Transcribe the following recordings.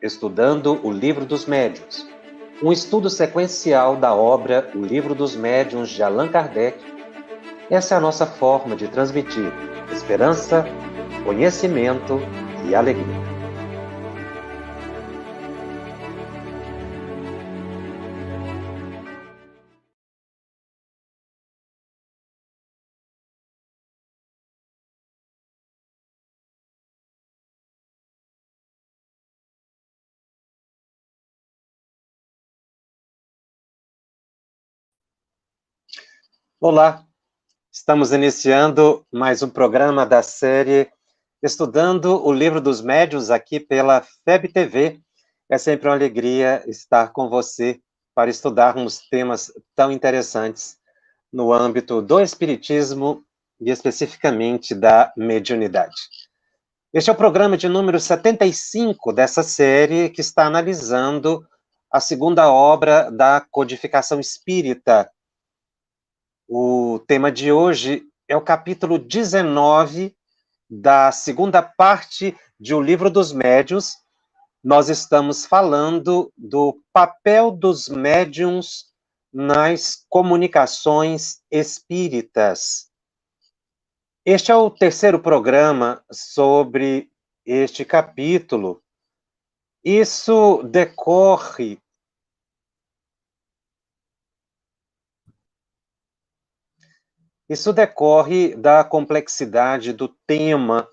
Estudando o Livro dos Médiuns, um estudo sequencial da obra O Livro dos Médiuns de Allan Kardec. Essa é a nossa forma de transmitir esperança, conhecimento e alegria. Olá, estamos iniciando mais um programa da série Estudando o Livro dos Médiuns aqui pela FEB TV. É sempre uma alegria estar com você para estudarmos temas tão interessantes no âmbito do Espiritismo e especificamente da mediunidade. Este é o programa de número 75 dessa série que está analisando a segunda obra da codificação espírita. O tema de hoje é o capítulo 19 da segunda parte de O Livro dos Médiuns. Nós estamos falando do papel dos médiuns nas comunicações espíritas. Este é o terceiro programa sobre este capítulo. Isso decorre da complexidade do tema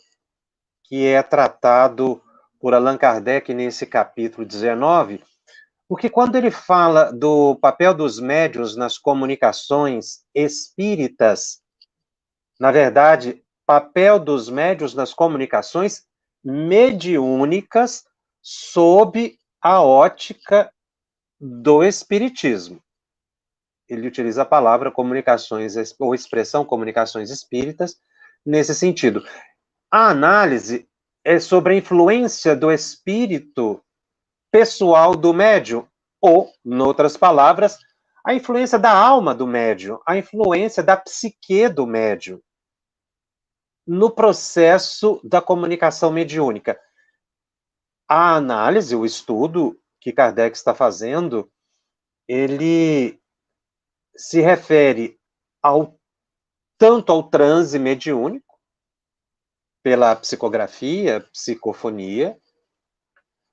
que é tratado por Allan Kardec nesse capítulo 19, porque quando ele fala do papel dos médiuns nas comunicações espíritas, na verdade, papel dos médiuns nas comunicações mediúnicas sob a ótica do espiritismo. Ele utiliza a palavra comunicações, ou expressão comunicações espíritas, nesse sentido. A análise é sobre a influência do espírito pessoal do médium, ou, em outras palavras, a influência da alma do médium, a influência da psique do médium no processo da comunicação mediúnica. A análise, o estudo que Kardec está fazendo, ele se refere tanto ao transe mediúnico, pela psicografia, psicofonia,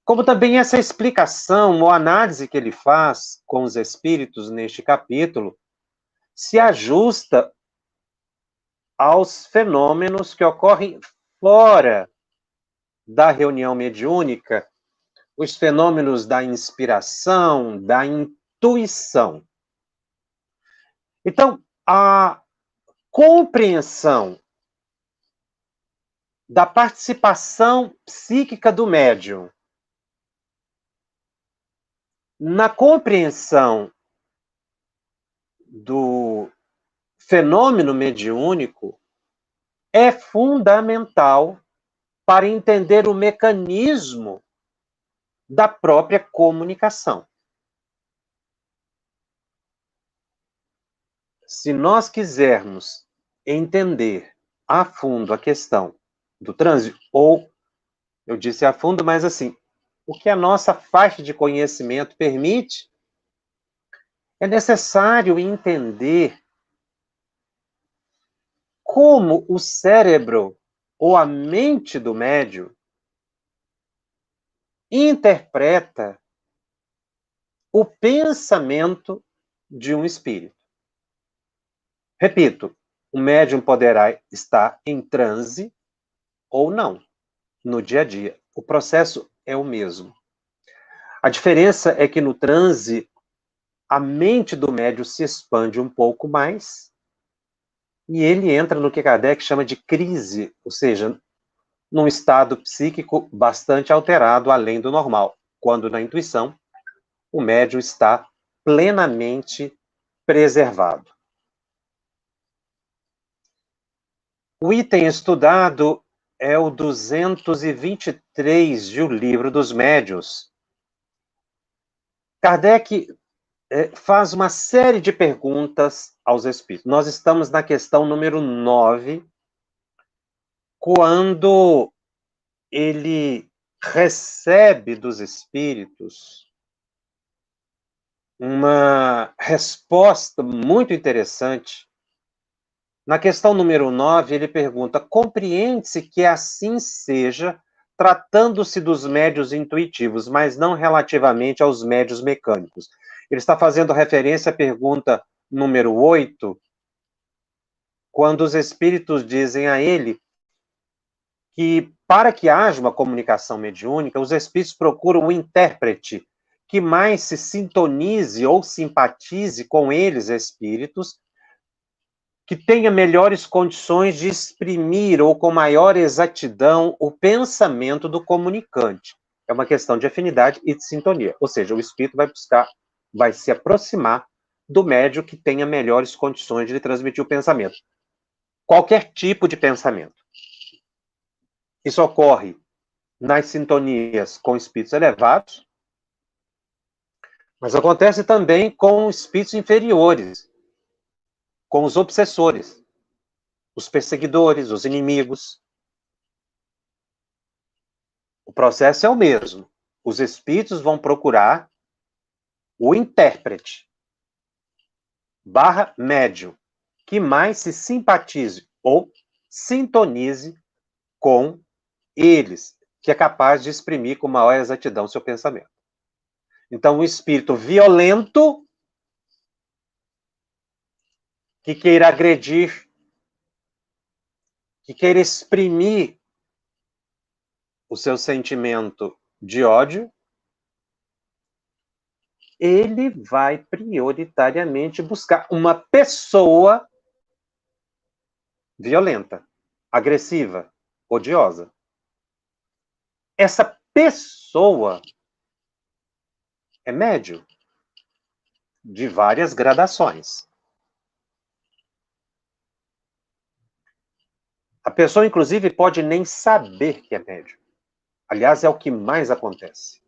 como também essa explicação ou análise que ele faz com os espíritos neste capítulo se ajusta aos fenômenos que ocorrem fora da reunião mediúnica, os fenômenos da inspiração, da intuição. Então, a compreensão da participação psíquica do médium na compreensão do fenômeno mediúnico é fundamental para entender o mecanismo da própria comunicação. Se nós quisermos entender a fundo a questão do trânsito, ou eu disse a fundo, mas assim, o que a nossa faixa de conhecimento permite, é necessário entender como o cérebro ou a mente do médium interpreta o pensamento de um espírito. Repito, o médium poderá estar em transe ou não no dia a dia. O processo é o mesmo. A diferença é que no transe, a mente do médium se expande um pouco mais e ele entra no que Kardec chama de crise, ou seja, num estado psíquico bastante alterado, além do normal, quando na intuição o médium está plenamente preservado. O item estudado é o 223 de O Livro dos Médiuns. Kardec faz uma série de perguntas aos espíritos. Nós estamos na questão número 9, quando ele recebe dos espíritos uma resposta muito interessante. Na questão número 9, ele pergunta: compreende-se que assim seja, tratando-se dos médios intuitivos, mas não relativamente aos médios mecânicos. Ele está fazendo referência à pergunta número 8, quando os espíritos dizem a ele que, para que haja uma comunicação mediúnica, os espíritos procuram um intérprete que mais se sintonize ou simpatize com eles, espíritos, que tenha melhores condições de exprimir ou com maior exatidão o pensamento do comunicante. É uma questão de afinidade e de sintonia. Ou seja, o espírito vai se aproximar do médium que tenha melhores condições de lhe transmitir o pensamento. Qualquer tipo de pensamento. Isso ocorre nas sintonias com espíritos elevados, mas acontece também com espíritos inferiores, com os obsessores, os perseguidores, os inimigos. O processo é o mesmo. Os espíritos vão procurar o intérprete / médium que mais se simpatize ou sintonize com eles, que é capaz de exprimir com maior exatidão seu pensamento. Então, o espírito violento que queira agredir, que queira exprimir o seu sentimento de ódio, ele vai prioritariamente buscar uma pessoa violenta, agressiva, odiosa. Essa pessoa é médium de várias gradações. A pessoa, inclusive, pode nem saber que é médium. Aliás, é o que mais acontece.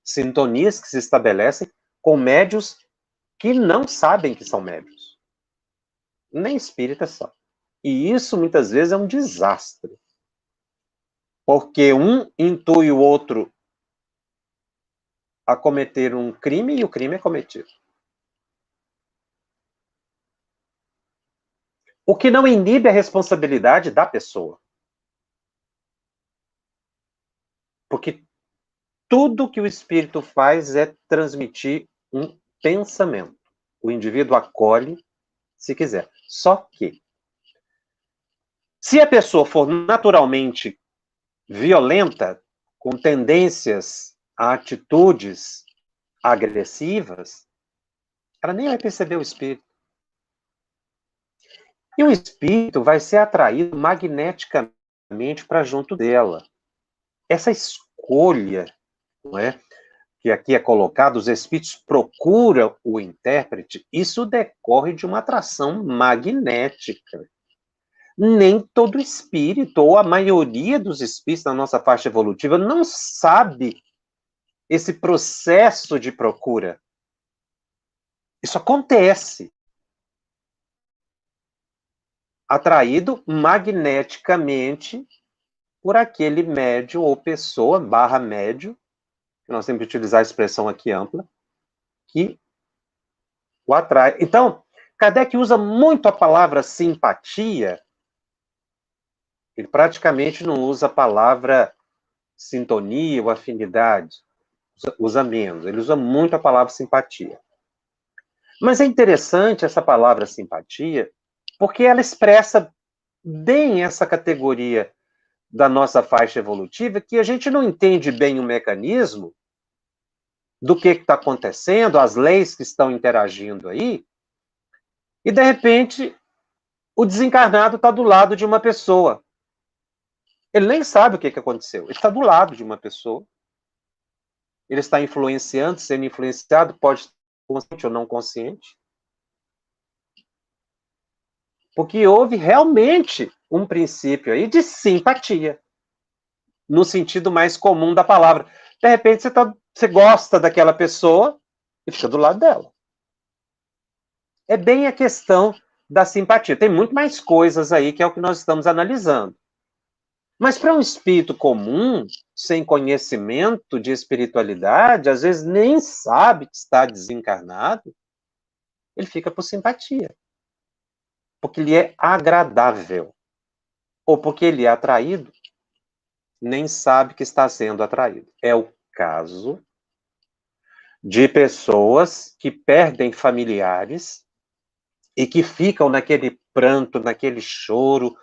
Sintonias que se estabelecem com médios que não sabem que são médios. Nem espíritas são. E isso, muitas vezes, é um desastre. Porque um intui o outro a cometer um crime e o crime é cometido. O que não inibe a responsabilidade da pessoa. Porque tudo que o espírito faz é transmitir um pensamento. O indivíduo acolhe, se quiser. Só que, se a pessoa for naturalmente violenta, com tendências a atitudes agressivas, ela nem vai perceber o espírito. E o espírito vai ser atraído magneticamente para junto dela. Essa escolha, não é, que aqui é colocado, os espíritos procuram o intérprete, isso decorre de uma atração magnética. Nem todo espírito, ou a maioria dos espíritos da nossa faixa evolutiva, não sabe esse processo de procura. Isso acontece. Atraído magneticamente por aquele médium ou pessoa / médium, que nós temos que utilizar a expressão aqui ampla, que o atrai. Então, Kardec usa muito a palavra simpatia. Ele praticamente não usa a palavra sintonia ou afinidade. Usa menos. Ele usa muito a palavra simpatia. Mas é interessante essa palavra simpatia, porque ela expressa bem essa categoria da nossa faixa evolutiva, que a gente não entende bem o mecanismo do que está acontecendo, as leis que estão interagindo aí, e de repente o desencarnado está do lado de uma pessoa. Ele nem sabe o que aconteceu. Ele está do lado de uma pessoa. Ele está influenciando, sendo influenciado, pode ser consciente ou não consciente. Porque houve realmente um princípio aí de simpatia, no sentido mais comum da palavra. De repente, você gosta daquela pessoa e fica do lado dela. É bem a questão da simpatia. Tem muito mais coisas aí que é o que nós estamos analisando. Mas para um espírito comum, sem conhecimento de espiritualidade, às vezes nem sabe que está desencarnado, ele fica por simpatia. Porque lhe é agradável. Ou porque ele é atraído, nem sabe que está sendo atraído. É o caso de pessoas que perdem familiares e que ficam naquele pranto, naquele choro,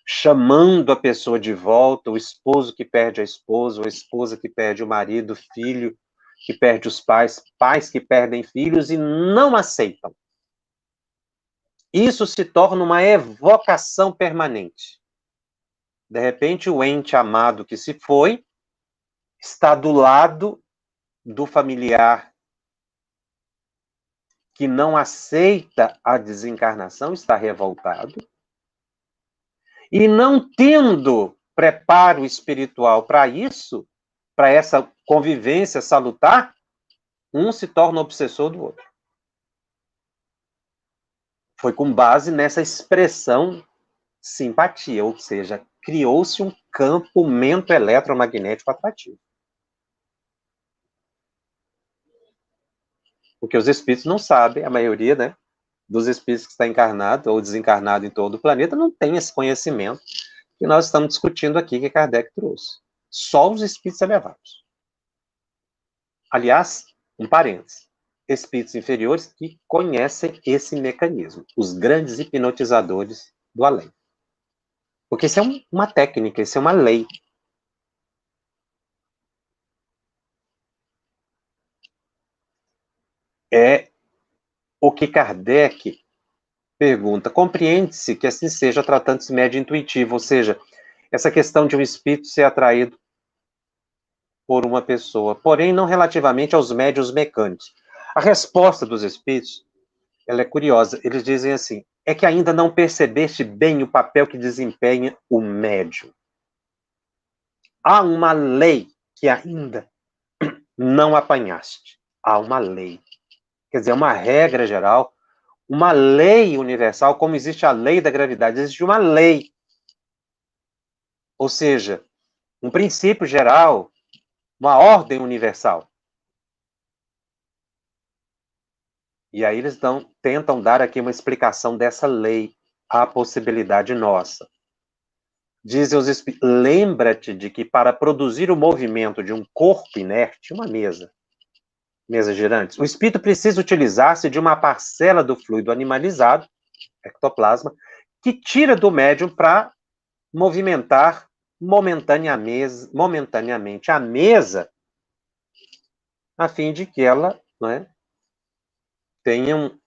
chamando a pessoa de volta, o esposo que perde a esposa, a esposa que perde o marido, o filho que perde os pais, pais que perdem filhos e não aceitam. Isso se torna uma evocação permanente. De repente, o ente amado que se foi está do lado do familiar que não aceita a desencarnação, está revoltado, e não tendo preparo espiritual para isso, para essa convivência salutar, um se torna obsessor do outro. Foi com base nessa expressão simpatia, ou seja, criou-se um campo mento-eletromagnético atrativo. Porque os espíritos não sabem, a maioria, né, dos espíritos que está encarnado ou desencarnado em todo o planeta não tem esse conhecimento que nós estamos discutindo aqui, que Kardec trouxe. Só os espíritos elevados. Aliás, um parênteses, espíritos inferiores que conhecem esse mecanismo, os grandes hipnotizadores do além. Porque isso é uma técnica, isso é uma lei. É o que Kardec pergunta. Compreende-se que assim seja tratando-se médio intuitivo, ou seja, essa questão de um espírito ser atraído por uma pessoa, porém não relativamente aos médiuns mecânicos. A resposta dos espíritos, ela é curiosa. Eles dizem assim, é que ainda não percebeste bem o papel que desempenha o médium. Há uma lei que ainda não apanhaste. Há uma lei. Quer dizer, uma regra geral, uma lei universal, como existe a lei da gravidade, existe uma lei. Ou seja, um princípio geral, uma ordem universal. E aí eles tentam dar aqui uma explicação dessa lei, a possibilidade nossa. Dizem os espíritos, lembra-te de que para produzir o movimento de um corpo inerte, uma mesa girante, o espírito precisa utilizar-se de uma parcela do fluido animalizado, ectoplasma, que tira do médium para movimentar momentaneamente a mesa, a fim de que ela, não é, tenha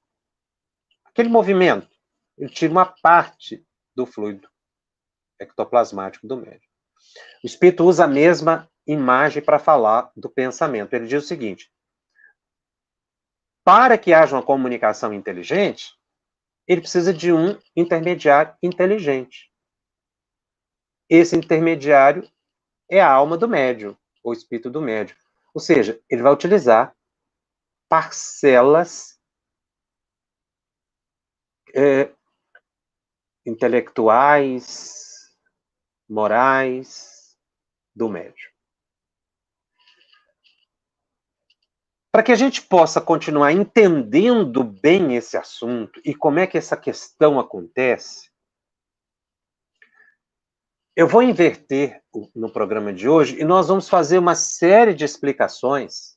aquele movimento. Ele tira uma parte do fluido ectoplasmático do médium. O espírito usa a mesma imagem para falar do pensamento. Ele diz o seguinte: para que haja uma comunicação inteligente, ele precisa de um intermediário inteligente. Esse intermediário é a alma do médium, ou espírito do médium. Ou seja, ele vai utilizar parcelas intelectuais, morais do médium. Para que a gente possa continuar entendendo bem esse assunto e como é que essa questão acontece, eu vou inverter no programa de hoje e nós vamos fazer uma série de explicações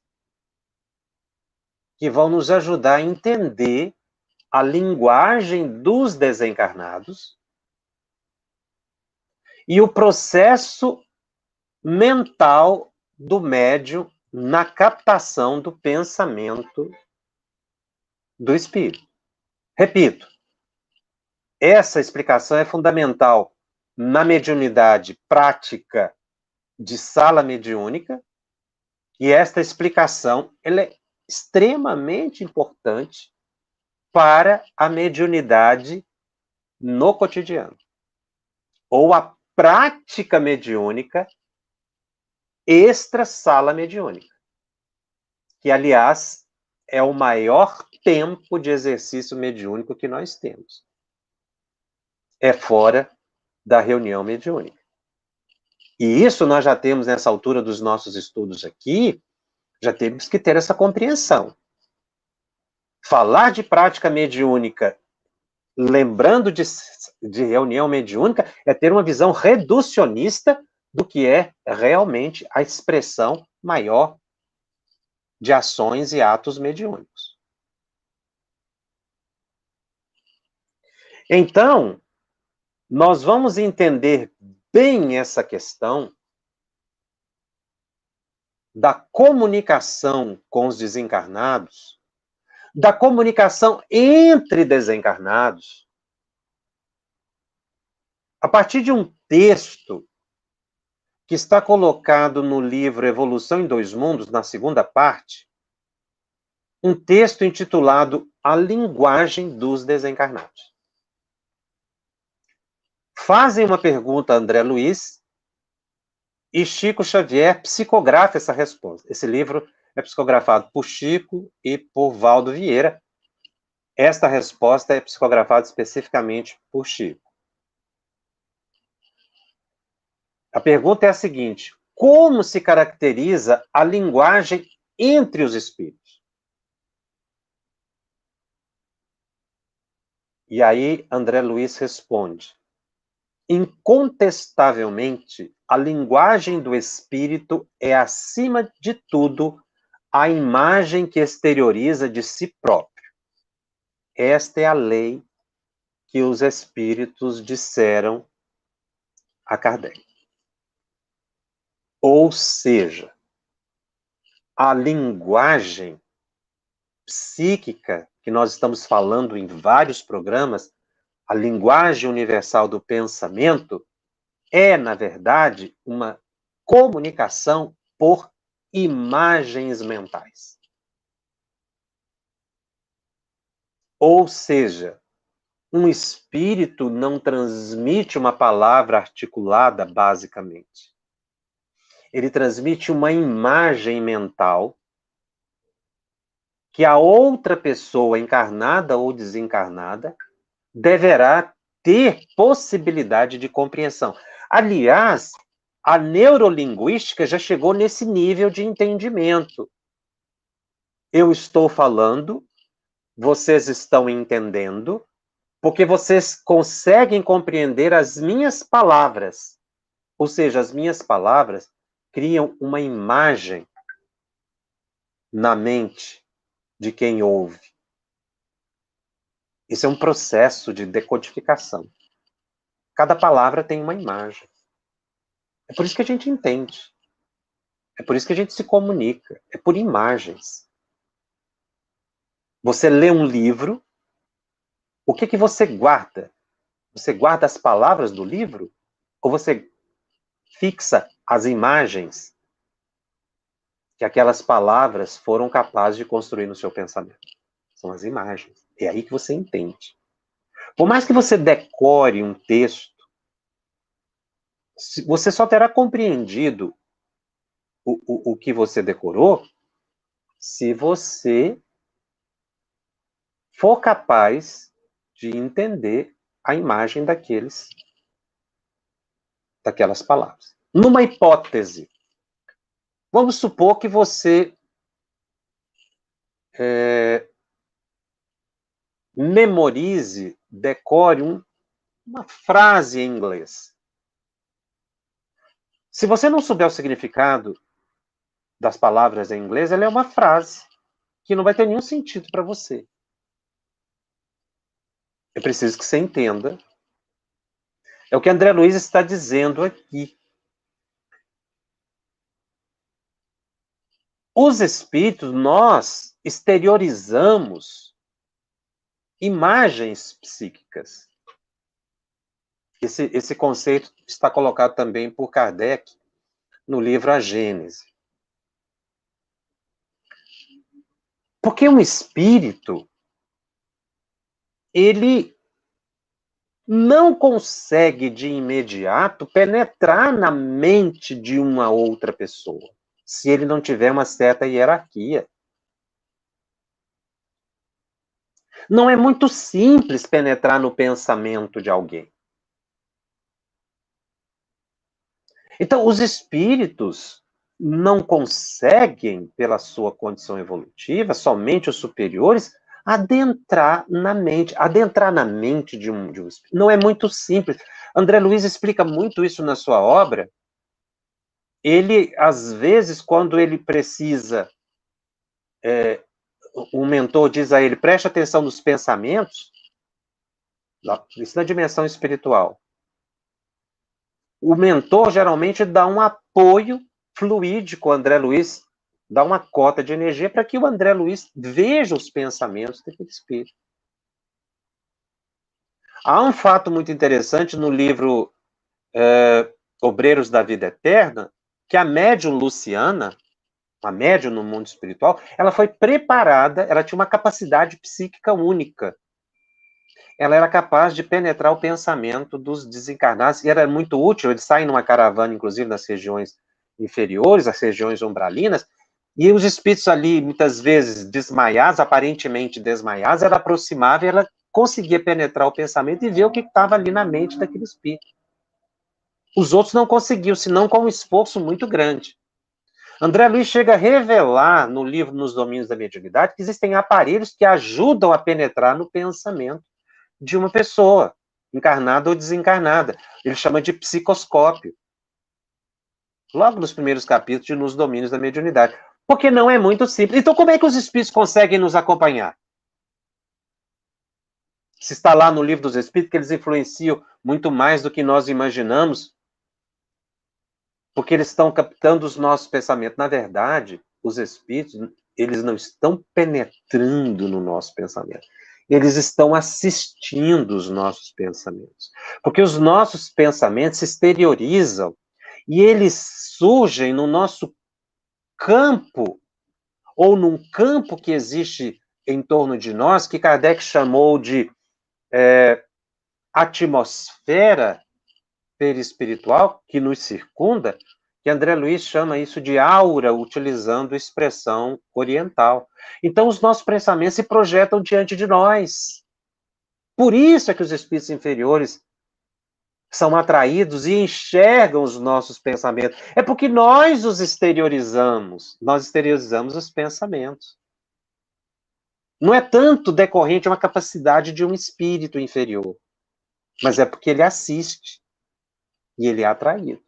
que vão nos ajudar a entender a linguagem dos desencarnados e o processo mental do médium na captação do pensamento do espírito. Repito, essa explicação é fundamental na mediunidade prática de sala mediúnica, e esta explicação ela é extremamente importante para a mediunidade no cotidiano, ou a prática mediúnica extra sala mediúnica, que, aliás, é o maior tempo de exercício mediúnico que nós temos. É fora da reunião mediúnica. E isso nós já temos, nessa altura dos nossos estudos aqui, já temos que ter essa compreensão. Falar de prática mediúnica, lembrando de reunião mediúnica, é ter uma visão reducionista do que é realmente a expressão maior de ações e atos mediúnicos. Então, nós vamos entender bem essa questão da comunicação com os desencarnados, da comunicação entre desencarnados, a partir de um texto que está colocado no livro Evolução em Dois Mundos, na segunda parte, um texto intitulado A Linguagem dos Desencarnados. Fazem uma pergunta a André Luiz e Chico Xavier psicografa essa resposta. Esse livro é psicografado por Chico e por Valdo Vieira. Esta resposta é psicografada especificamente por Chico. A pergunta é a seguinte: como se caracteriza a linguagem entre os espíritos? E aí André Luiz responde: incontestavelmente, a linguagem do espírito é, acima de tudo, a imagem que exterioriza de si próprio. Esta é a lei que os espíritos disseram a Kardec. Ou seja, a linguagem psíquica, que nós estamos falando em vários programas, a linguagem universal do pensamento, é, na verdade, uma comunicação por imagens mentais. Ou seja, um espírito não transmite uma palavra articulada, basicamente. Ele transmite uma imagem mental que a outra pessoa, encarnada ou desencarnada, deverá ter possibilidade de compreensão. Aliás, a neurolinguística já chegou nesse nível de entendimento. Eu estou falando, vocês estão entendendo, porque vocês conseguem compreender as minhas palavras. Ou seja, as minhas palavras criam uma imagem na mente de quem ouve. Isso é um processo de decodificação. Cada palavra tem uma imagem. É por isso que a gente entende. É por isso que a gente se comunica. É por imagens. Você lê um livro, o que que você guarda? Você guarda as palavras do livro? Ou você fixa as imagens que aquelas palavras foram capazes de construir no seu pensamento? São as imagens. É aí que você entende. Por mais que você decore um texto, você só terá compreendido o que você decorou se você for capaz de entender a imagem daquelas palavras. Numa hipótese, vamos supor que você memorize, decore uma frase em inglês. Se você não souber o significado das palavras em inglês, ela é uma frase que não vai ter nenhum sentido para você. É preciso que você entenda. É o que André Luiz está dizendo aqui. Os espíritos, nós exteriorizamos imagens psíquicas. Esse conceito está colocado também por Kardec no livro A Gênese. Porque um espírito, ele não consegue de imediato penetrar na mente de uma outra pessoa, se ele não tiver uma certa hierarquia. Não é muito simples penetrar no pensamento de alguém. Então, os espíritos não conseguem, pela sua condição evolutiva, somente os superiores, adentrar na mente. Adentrar na mente de um espírito não é muito simples. André Luiz explica muito isso na sua obra. Ele, às vezes, quando ele precisa, o mentor diz a ele, preste atenção nos pensamentos, isso na dimensão espiritual. O mentor geralmente dá um apoio fluídico ao André Luiz, dá uma cota de energia para que o André Luiz veja os pensamentos daquele espírito. Há um fato muito interessante no livro Obreiros da Vida Eterna, que a médium Luciana, a médium no mundo espiritual, ela foi preparada, ela tinha uma capacidade psíquica única. Ela era capaz de penetrar o pensamento dos desencarnados, e era muito útil. Eles saem numa caravana, inclusive, nas regiões inferiores, as regiões umbralinas, e os espíritos ali, muitas vezes desmaiados, aparentemente desmaiados, ela aproximava e ela conseguia penetrar o pensamento e ver o que estava ali na mente daquele espírito. Os outros não conseguiam, senão com um esforço muito grande. André Luiz chega a revelar no livro Nos Domínios da Mediunidade que existem aparelhos que ajudam a penetrar no pensamento de uma pessoa, encarnada ou desencarnada. Ele chama de psicoscópio. Logo nos primeiros capítulos de Nos Domínios da Mediunidade. Porque não é muito simples. Então, como é que os espíritos conseguem nos acompanhar? Se está lá no livro dos espíritos que eles influenciam muito mais do que nós imaginamos, porque eles estão captando os nossos pensamentos. Na verdade, os espíritos, eles não estão penetrando no nosso pensamento. Eles estão assistindo os nossos pensamentos. Porque os nossos pensamentos se exteriorizam e eles surgem no nosso campo, ou num campo que existe em torno de nós, que Kardec chamou de atmosfera perispiritual, que nos circunda, que André Luiz chama isso de aura, utilizando expressão oriental. Então, os nossos pensamentos se projetam diante de nós. Por isso é que os espíritos inferiores são atraídos e enxergam os nossos pensamentos. É porque nós os exteriorizamos os pensamentos. Não é tanto decorrente de uma capacidade de um espírito inferior, mas é porque ele assiste e ele é atraído.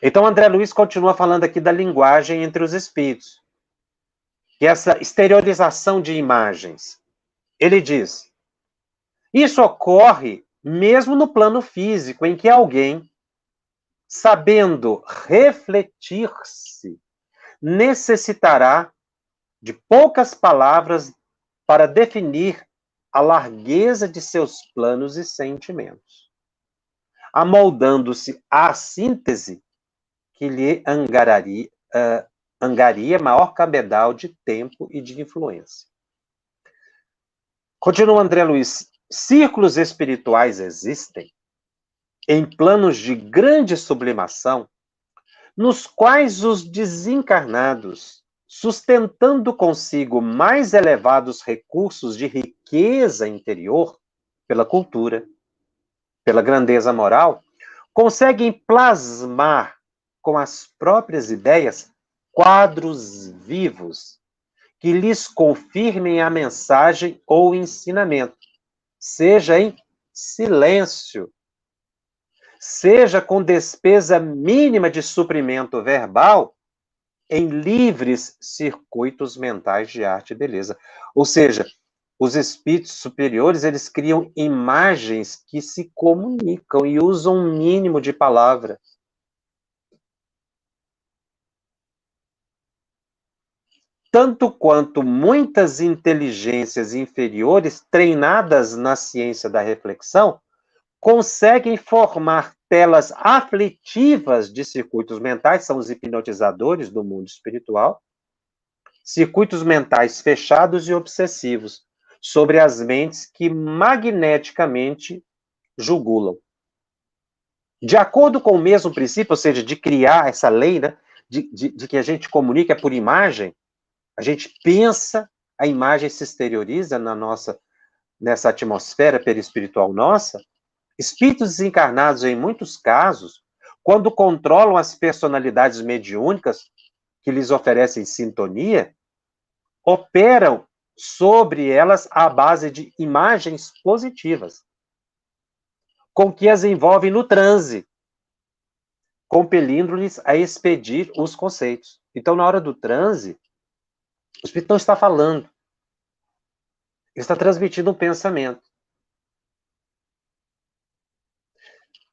Então, André Luiz continua falando aqui da linguagem entre os espíritos, que é essa exteriorização de imagens. Ele diz, isso ocorre mesmo no plano físico, em que alguém, sabendo refletir-se, necessitará de poucas palavras para definir a largueza de seus planos e sentimentos, amoldando-se à síntese que lhe angaria maior cabedal de tempo e de influência. Continua André Luiz. Círculos espirituais existem em planos de grande sublimação, nos quais os desencarnados, sustentando consigo mais elevados recursos de riqueza interior, pela cultura, pela grandeza moral, conseguem plasmar com as próprias ideias quadros vivos que lhes confirmem a mensagem ou ensinamento, seja em silêncio, seja com despesa mínima de suprimento verbal, em livres circuitos mentais de arte e beleza. Ou seja, os espíritos superiores, eles criam imagens que se comunicam e usam um mínimo de palavra. Tanto quanto muitas inteligências inferiores, treinadas na ciência da reflexão, conseguem formar telas aflitivas de circuitos mentais, são os hipnotizadores do mundo espiritual, circuitos mentais fechados e obsessivos, sobre as mentes que magneticamente jugulam. De acordo com o mesmo princípio, ou seja, de criar essa lei, né, de que a gente comunica por imagem, a gente pensa, a imagem se exterioriza nessa atmosfera perispiritual nossa. Espíritos desencarnados, em muitos casos, quando controlam as personalidades mediúnicas que lhes oferecem sintonia, operam sobre elas à base de imagens positivas, com que as envolvem no transe, compelindo-lhes a expedir os conceitos. Então, na hora do transe, o espírito não está falando, ele está transmitindo um pensamento.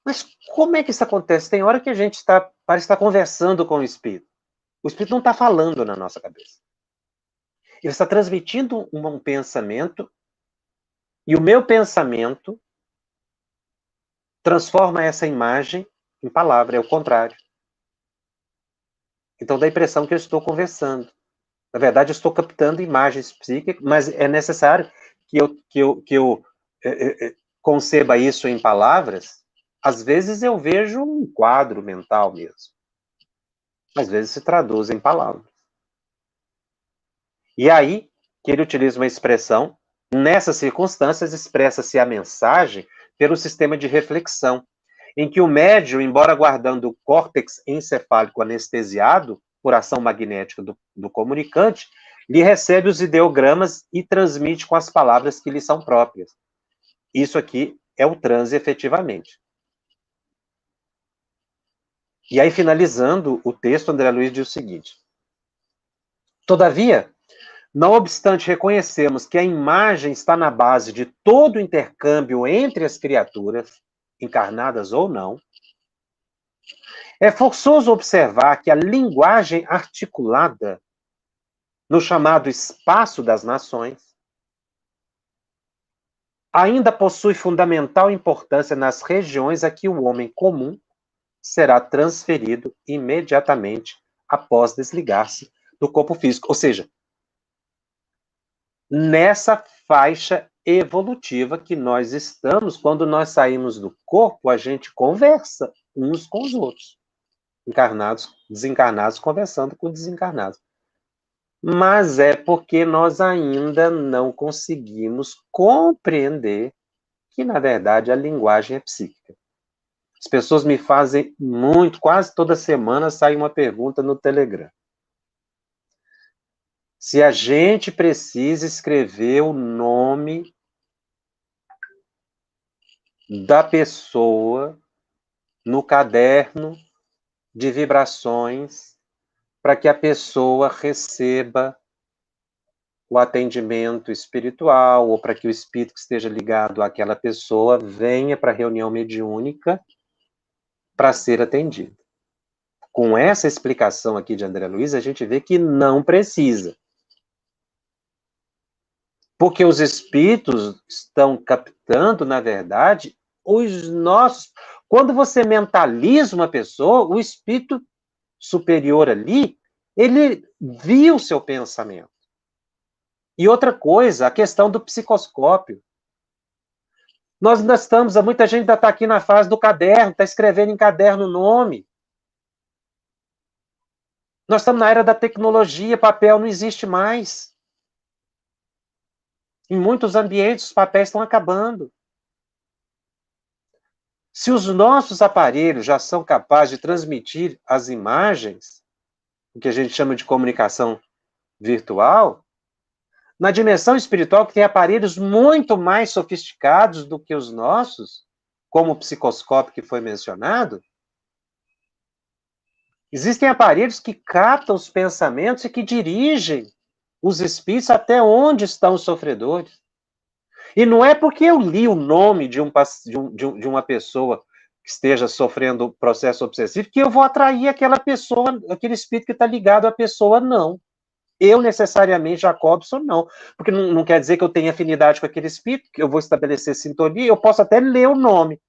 Mas como é que isso acontece? Tem hora que a gente parece estar conversando com o espírito. O espírito não está falando na nossa cabeça. Ele está transmitindo um pensamento, e o meu pensamento transforma essa imagem em palavra, é o contrário. Então dá a impressão que eu estou conversando. Na verdade, eu estou captando imagens psíquicas, mas é necessário que eu conceba isso em palavras. Às vezes eu vejo um quadro mental mesmo. Às vezes se traduz em palavras. E aí que ele utiliza uma expressão, nessas circunstâncias expressa-se a mensagem pelo sistema de reflexão, em que o médium, embora guardando o córtex encefálico anestesiado por ação magnética do comunicante, lhe recebe os ideogramas e transmite com as palavras que lhe são próprias. Isso aqui é o transe efetivamente. E aí, finalizando o texto, André Luiz diz o seguinte: todavia, não obstante reconhecemos que a imagem está na base de todo o intercâmbio entre as criaturas, encarnadas ou não, é forçoso observar que a linguagem articulada no chamado espaço das nações ainda possui fundamental importância nas regiões a que o homem comum será transferido imediatamente após desligar-se do corpo físico. Ou seja, nessa faixa evolutiva que nós estamos, quando nós saímos do corpo, a gente conversa uns com os outros. Encarnados, desencarnados, conversando com desencarnados. Mas é porque nós ainda não conseguimos compreender que, na verdade, a linguagem é psíquica. As pessoas me fazem muito, quase toda semana sai uma pergunta no Telegram. Se a gente precisa escrever o nome da pessoa no caderno de vibrações para que a pessoa receba o atendimento espiritual, ou para que o espírito que esteja ligado àquela pessoa venha para a reunião mediúnica para ser atendido. Com essa explicação aqui de André Luiz, a gente vê que não precisa. Porque os espíritos estão captando, na verdade, os nossos... Quando você mentaliza uma pessoa, o espírito superior ali, ele viu o seu pensamento. E outra coisa, a questão do psicoscópio. Nós ainda estamos, muita gente ainda está aqui na fase do caderno, está escrevendo em caderno o nome. Nós estamos na era da tecnologia, papel não existe mais. Em muitos ambientes, os papéis estão acabando. Se os nossos aparelhos já são capazes de transmitir as imagens, o que a gente chama de comunicação virtual, na dimensão espiritual, que tem aparelhos muito mais sofisticados do que os nossos, como o psicoscópio que foi mencionado, existem aparelhos que captam os pensamentos e que dirigem os espíritos até onde estão os sofredores. E não é porque eu li o nome de uma pessoa que esteja sofrendo processo obsessivo que eu vou atrair aquela pessoa, aquele espírito que está ligado à pessoa, não. Eu, necessariamente, Jacobson, não. Porque não quer dizer que eu tenha afinidade com aquele espírito, que eu vou estabelecer sintonia, eu posso até ler o nome,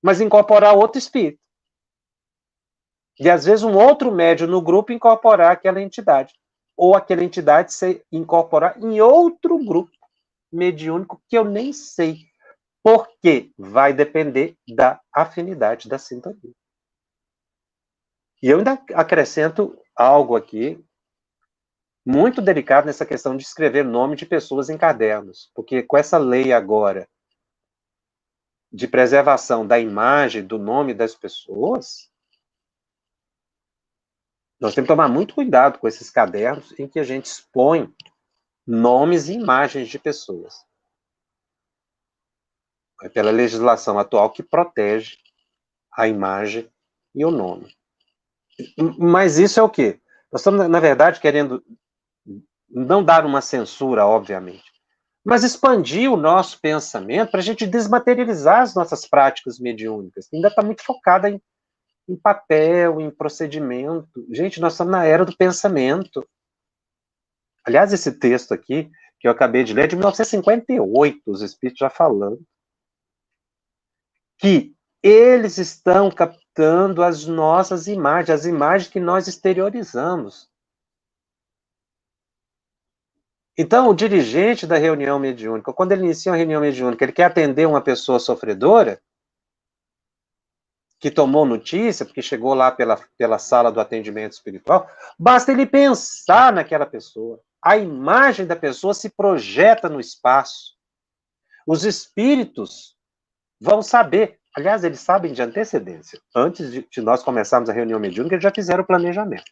mas incorporar outro espírito. E, às vezes, um outro médium no grupo incorporar aquela entidade. Ou aquela entidade se incorporar em outro grupo mediúnico que eu nem sei. Porque vai depender da afinidade da sintonia. E eu ainda acrescento algo aqui, muito delicado nessa questão de escrever nome de pessoas em cadernos, porque com essa lei agora de preservação da imagem, do nome das pessoas, nós temos que tomar muito cuidado com esses cadernos em que a gente expõe nomes e imagens de pessoas. É pela legislação atual que protege a imagem e o nome. Mas isso é o quê? Nós estamos, na verdade, querendo não dar uma censura, obviamente, mas expandir o nosso pensamento para a gente desmaterializar as nossas práticas mediúnicas, que ainda está muito focada em papel, em procedimento. Gente, nós estamos na era do pensamento. Aliás, esse texto aqui, que eu acabei de ler, é de 1958, os espíritos já falando, que eles estão captando as nossas imagens, as imagens que nós exteriorizamos. Então, o dirigente da reunião mediúnica, quando ele inicia uma reunião mediúnica, ele quer atender uma pessoa sofredora, que tomou notícia, porque chegou lá pela sala do atendimento espiritual, basta ele pensar naquela pessoa. A imagem da pessoa se projeta no espaço. Os espíritos vão saber. Aliás, eles sabem de antecedência. Antes de nós começarmos a reunião mediúnica, eles já fizeram o planejamento.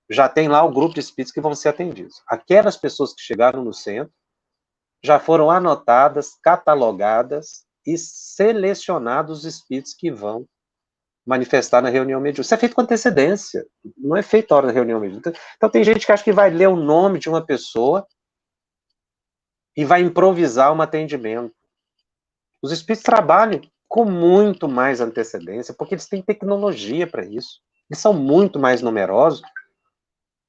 Já tem lá o grupo de espíritos que vão ser atendidos. Aquelas pessoas que chegaram no centro já foram anotadas, catalogadas e selecionados os espíritos que vão manifestar na reunião mediúnica. Isso é feito com antecedência, não é feito na hora da reunião mediúnica. Então tem gente que acha que vai ler o nome de uma pessoa e vai improvisar um atendimento. Os espíritos trabalham com muito mais antecedência, porque eles têm tecnologia para isso. Eles são muito mais numerosos,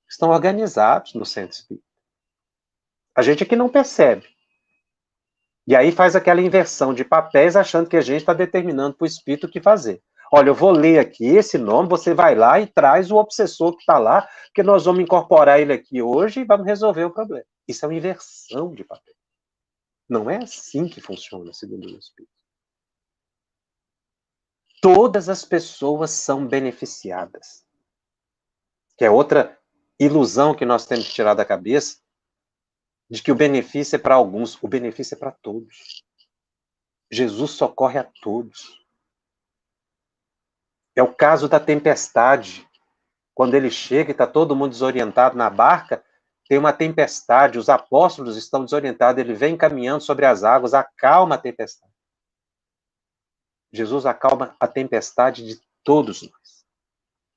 estão organizados no centro espírita. A gente aqui não percebe. E aí faz aquela inversão de papéis, achando que a gente está determinando para o espírito o que fazer. Olha, eu vou ler aqui esse nome, você vai lá e traz o obsessor que está lá, porque nós vamos incorporar ele aqui hoje e vamos resolver o problema. Isso é uma inversão de papel. Não é assim que funciona, segundo o espírito. Todas as pessoas são beneficiadas. Que é outra ilusão que nós temos que tirar da cabeça, de que o benefício é para alguns, o benefício é para todos. Jesus socorre a todos. É o caso da tempestade. Quando ele chega e está todo mundo desorientado na barca, tem uma tempestade, os apóstolos estão desorientados, ele vem caminhando sobre as águas, acalma a tempestade. Jesus acalma a tempestade de todos nós.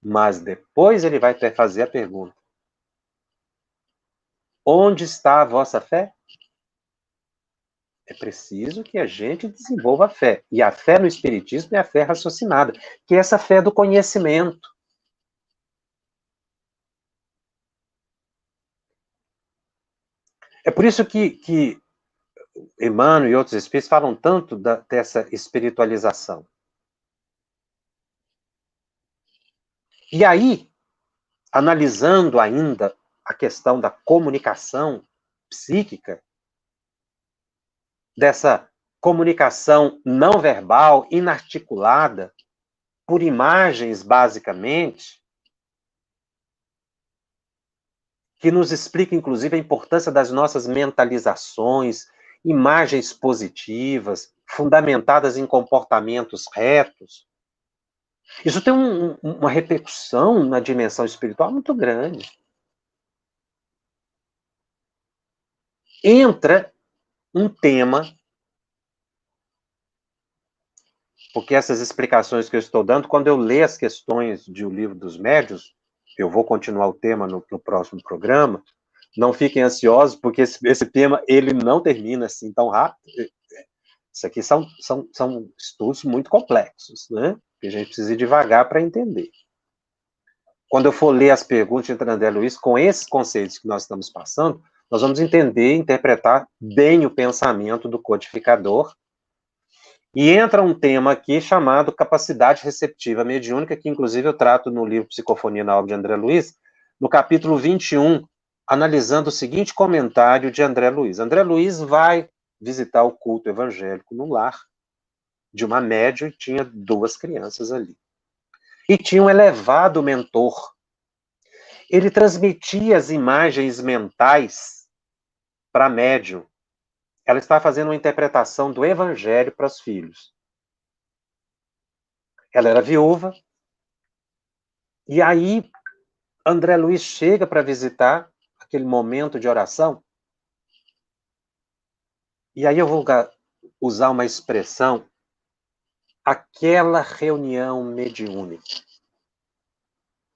Mas depois ele vai fazer a pergunta: onde está a vossa fé? É preciso que a gente desenvolva a fé. E a fé no Espiritismo é a fé raciocinada, que é essa fé do conhecimento. É por isso que Emmanuel e outros espíritos falam tanto dessa espiritualização. E aí, analisando ainda a questão da comunicação psíquica, dessa comunicação não verbal, inarticulada, por imagens, basicamente, que nos explica, inclusive, a importância das nossas mentalizações, imagens positivas, fundamentadas em comportamentos retos. Isso tem uma repercussão na dimensão espiritual muito grande. Entra um tema, porque essas explicações que eu estou dando, quando eu ler as questões do Livro dos Médiuns, eu vou continuar o tema no próximo programa, não fiquem ansiosos, porque esse tema ele não termina assim tão rápido. Isso aqui são estudos muito complexos, né? Que a gente precisa ir devagar para entender. Quando eu for ler as perguntas de André Luiz, com esses conceitos que nós estamos passando, nós vamos entender e interpretar bem o pensamento do codificador. E entra um tema aqui chamado capacidade receptiva mediúnica, que inclusive eu trato no livro Psicofonia na obra de André Luiz, no capítulo 21, analisando o seguinte comentário de André Luiz. André Luiz vai visitar o culto evangélico no lar de uma médium e tinha 2 crianças ali. E tinha um elevado mentor. Ele transmitia as imagens mentais para a médium. Ela está fazendo uma interpretação do evangelho para os filhos. Ela era viúva. E aí, André Luiz chega para visitar aquele momento de oração. E aí eu vou usar uma expressão, aquela reunião mediúnica,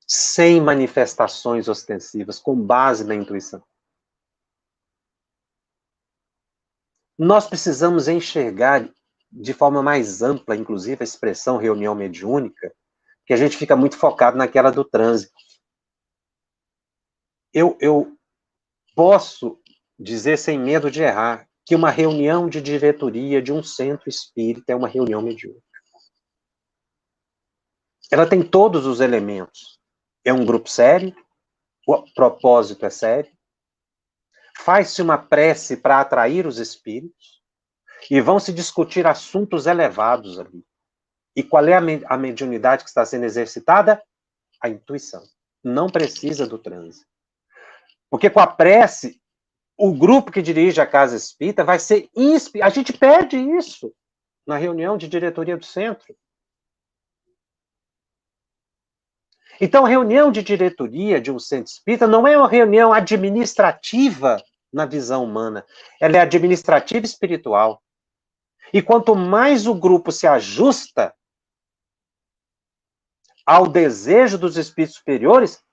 sem manifestações ostensivas, com base na intuição. Nós precisamos enxergar de forma mais ampla, inclusive, a expressão reunião mediúnica, que a gente fica muito focado naquela do transe. Eu posso dizer, sem medo de errar, que uma reunião de diretoria de um centro espírita é uma reunião mediúnica. Ela tem todos os elementos. É um grupo sério, o propósito é sério, faz-se uma prece para atrair os espíritos e vão se discutir assuntos elevados ali. E qual é a mediunidade que está sendo exercitada? A intuição. Não precisa do transe. Porque com a prece, o grupo que dirige a casa espírita vai ser inspirado. A gente pede isso na reunião de diretoria do centro. Então, a reunião de diretoria de um centro espírita não é uma reunião administrativa na visão humana. Ela é administrativa e espiritual. E quanto mais o grupo se ajusta ao desejo dos espíritos superiores,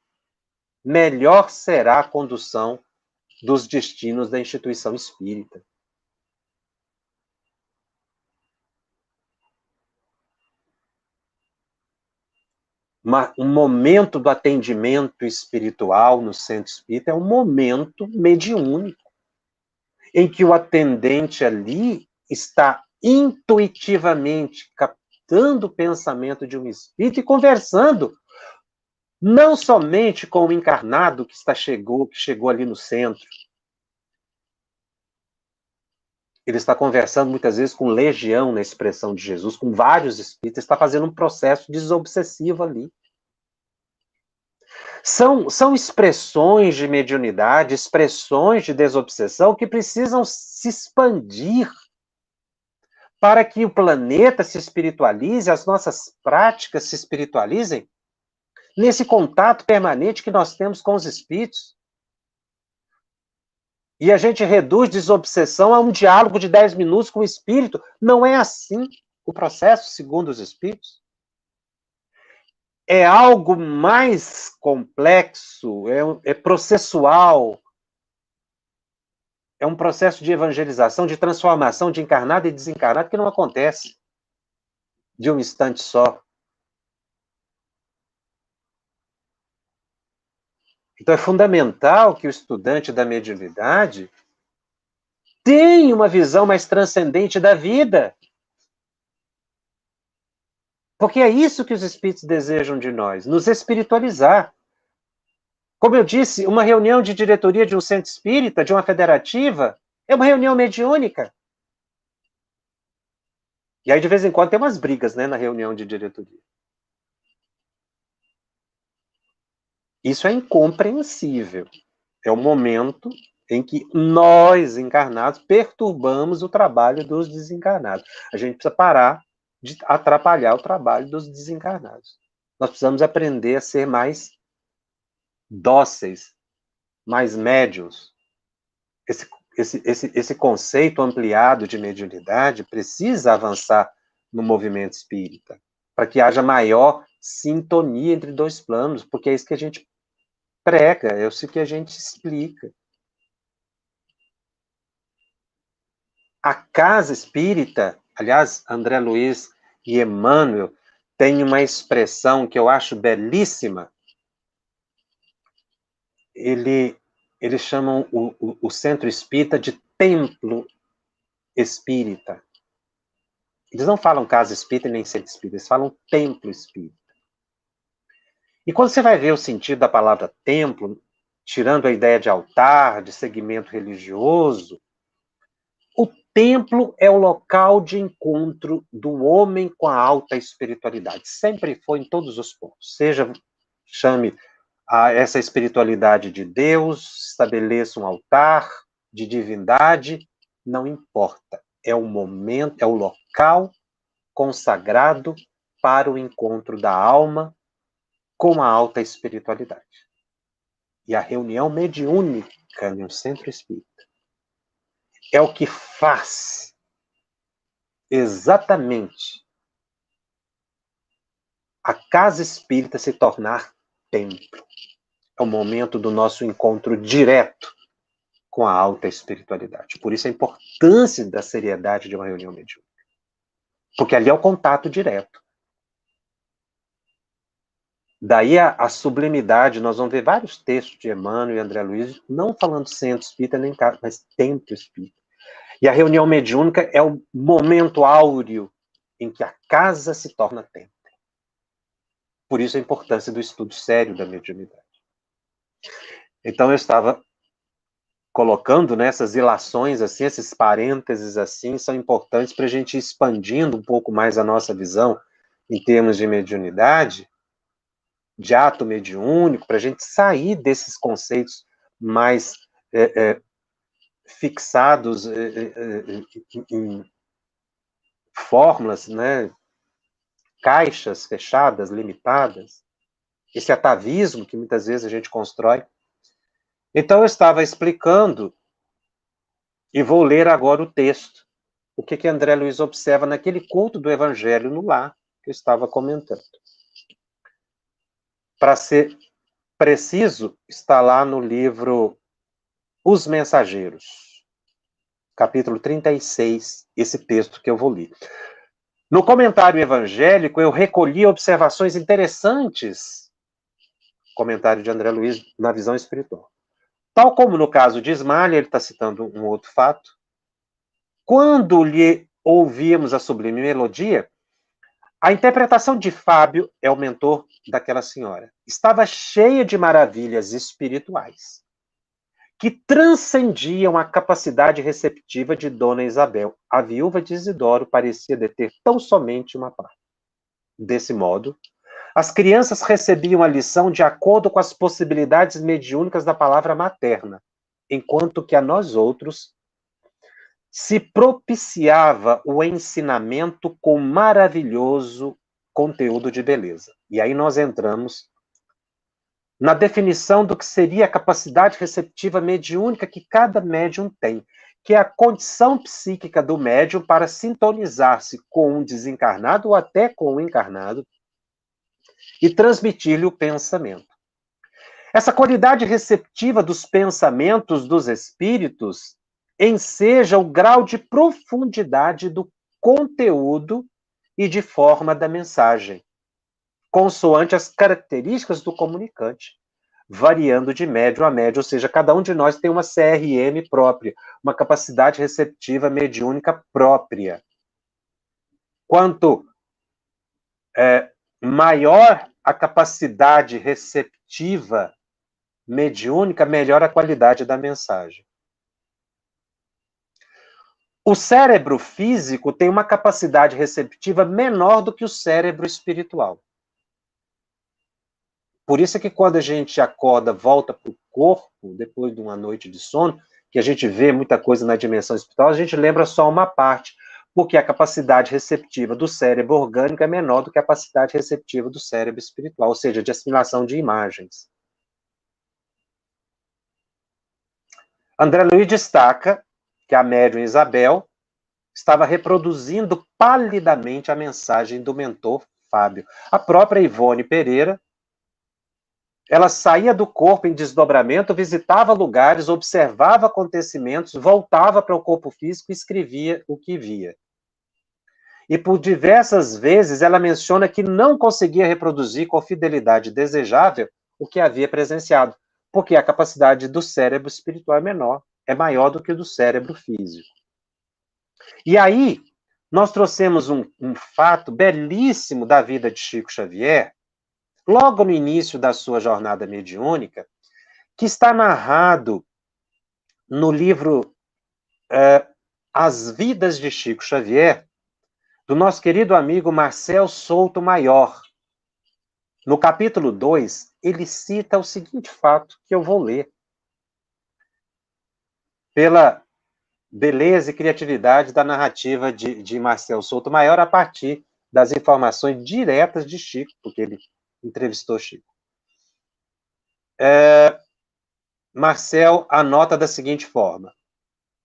melhor será a condução dos destinos da instituição espírita. Um momento do atendimento espiritual no centro espírita é um momento mediúnico, em que o atendente ali está intuitivamente captando o pensamento de um espírito e conversando não somente com o encarnado que chegou ali no centro. Ele está conversando muitas vezes com legião, na expressão de Jesus, com vários espíritos, está fazendo um processo desobsessivo ali. São expressões de mediunidade, expressões de desobsessão que precisam se expandir para que o planeta se espiritualize, as nossas práticas se espiritualizem, nesse contato permanente que nós temos com os espíritos. E a gente reduz desobsessão a um diálogo de 10 minutos com o espírito. Não é assim o processo, segundo os espíritos. É algo mais complexo, é processual. É um processo de evangelização, de transformação de encarnado e desencarnado que não acontece de um instante só. Então é fundamental que o estudante da mediunidade tenha uma visão mais transcendente da vida. Porque é isso que os espíritos desejam de nós, nos espiritualizar. Como eu disse, uma reunião de diretoria de um centro espírita, de uma federativa, é uma reunião mediúnica. E aí, de vez em quando, tem umas brigas, né, na reunião de diretoria. Isso é incompreensível. É o momento em que nós, encarnados, perturbamos o trabalho dos desencarnados. A gente precisa parar de atrapalhar o trabalho dos desencarnados. Nós precisamos aprender a ser mais dóceis, mais médiuns. Esse conceito ampliado de mediunidade precisa avançar no movimento espírita, para que haja maior sintonia entre dois planos, porque é isso que a gente prega, é isso que a gente explica. A casa espírita, aliás, André Luiz e Emmanuel têm uma expressão que eu acho belíssima. Eles chamam o centro espírita de templo espírita. Eles não falam casa espírita nem centro espírita, eles falam templo espírita. E quando você vai ver o sentido da palavra templo, tirando a ideia de altar, de segmento religioso, o templo é o local de encontro do homem com a alta espiritualidade. Sempre foi em todos os pontos. Chame essa espiritualidade de Deus, estabeleça um altar de divindade, não importa. É o momento, é o local consagrado para o encontro da alma com a alta espiritualidade. E a reunião mediúnica no centro espírita é o que faz exatamente a casa espírita se tornar templo. É o momento do nosso encontro direto com a alta espiritualidade. Por isso a importância da seriedade de uma reunião mediúnica. Porque ali é o contato direto. Daí a sublimidade, nós vamos ver vários textos de Emmanuel e André Luiz, não falando centro espírita, nem casa, mas templo espírita. E a reunião mediúnica é o momento áureo em que a casa se torna templo. Por isso a importância do estudo sério da mediunidade. Então eu estava colocando nessas ilações, assim, esses parênteses assim, são importantes para a gente ir expandindo um pouco mais a nossa visão em termos de mediunidade, de ato mediúnico, para a gente sair desses conceitos mais fixados em fórmulas, né, caixas fechadas, limitadas, esse atavismo que muitas vezes a gente constrói. Então eu estava explicando, e vou ler agora o texto, o que André Luiz observa naquele culto do Evangelho no lar, que eu estava comentando. Para ser preciso, está lá no livro Os Mensageiros, capítulo 36, esse texto que eu vou ler. No comentário evangélico, eu recolhi observações interessantes, comentário de André Luiz na visão espiritual. Tal como no caso de Ismael, ele está citando um outro fato, quando lhe ouvíamos a sublime melodia, a interpretação de Fábio, é o mentor daquela senhora, estava cheia de maravilhas espirituais, que transcendiam a capacidade receptiva de Dona Isabel. A viúva de Isidoro parecia deter tão somente uma parte. Desse modo, as crianças recebiam a lição de acordo com as possibilidades mediúnicas da palavra materna, enquanto que a nós outros se propiciava o ensinamento com maravilhoso conteúdo de beleza. E aí nós entramos na definição do que seria a capacidade receptiva mediúnica que cada médium tem, que é a condição psíquica do médium para sintonizar-se com um desencarnado ou até com um encarnado e transmitir-lhe o pensamento. Essa qualidade receptiva dos pensamentos dos espíritos enseja o grau de profundidade do conteúdo e de forma da mensagem, consoante as características do comunicante, variando de médium a médium, ou seja, cada um de nós tem uma CRM própria, uma capacidade receptiva mediúnica própria. Quanto maior a capacidade receptiva mediúnica, melhor a qualidade da mensagem. O cérebro físico tem uma capacidade receptiva menor do que o cérebro espiritual. Por isso é que quando a gente acorda, volta para o corpo, depois de uma noite de sono, que a gente vê muita coisa na dimensão espiritual, a gente lembra só uma parte, porque a capacidade receptiva do cérebro orgânico é menor do que a capacidade receptiva do cérebro espiritual, ou seja, de assimilação de imagens. André Luiz destaca que a médium Isabel estava reproduzindo palidamente a mensagem do mentor Fábio. A própria Ivone Pereira, ela saía do corpo em desdobramento, visitava lugares, observava acontecimentos, voltava para o corpo físico e escrevia o que via. E por diversas vezes ela menciona que não conseguia reproduzir com a fidelidade desejável o que havia presenciado, porque a capacidade do cérebro espiritual é maior do que do cérebro físico. E aí, nós trouxemos um fato belíssimo da vida de Chico Xavier, logo no início da sua jornada mediúnica, que está narrado no livro As Vidas de Chico Xavier, do nosso querido amigo Marcel Souto Maior. No capítulo 2, ele cita o seguinte fato que eu vou ler. Pela beleza e criatividade da narrativa de Marcel Souto Maior a partir das informações diretas de Chico, porque ele entrevistou Chico. Marcel anota da seguinte forma: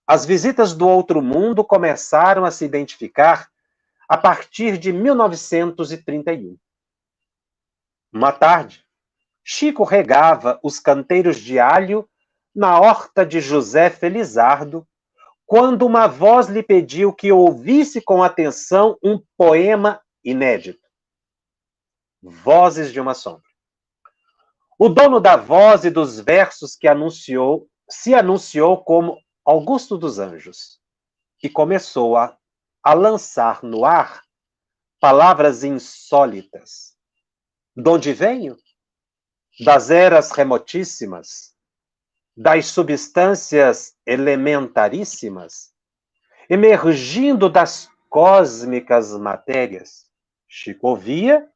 as visitas do outro mundo começaram a se identificar a partir de 1931. Uma tarde, Chico regava os canteiros de alho na horta de José Felizardo, quando uma voz lhe pediu que ouvisse com atenção um poema inédito. Vozes de uma Sombra. O dono da voz e dos versos que se anunciou como Augusto dos Anjos e começou a lançar no ar palavras insólitas. Donde venho? Das eras remotíssimas, das substâncias elementaríssimas, emergindo das cósmicas matérias. Chico ouvia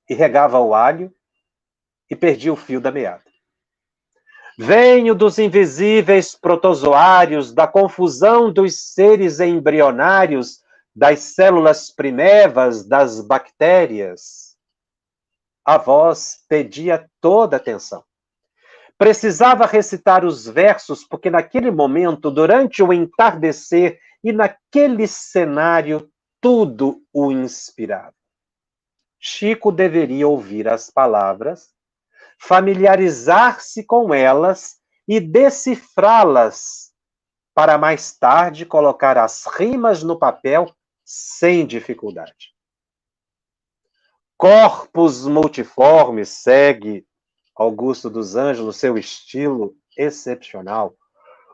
e regava o alho e perdia o fio da meada. Venho dos invisíveis protozoários, da confusão dos seres embrionários, das células primevas, das bactérias. A voz pedia toda atenção. Precisava recitar os versos, porque naquele momento, durante o entardecer e naquele cenário, tudo o inspirava. Chico deveria ouvir as palavras, familiarizar-se com elas e decifrá-las, para mais tarde colocar as rimas no papel sem dificuldade. Corpos multiformes, segue Augusto dos Anjos no seu estilo excepcional.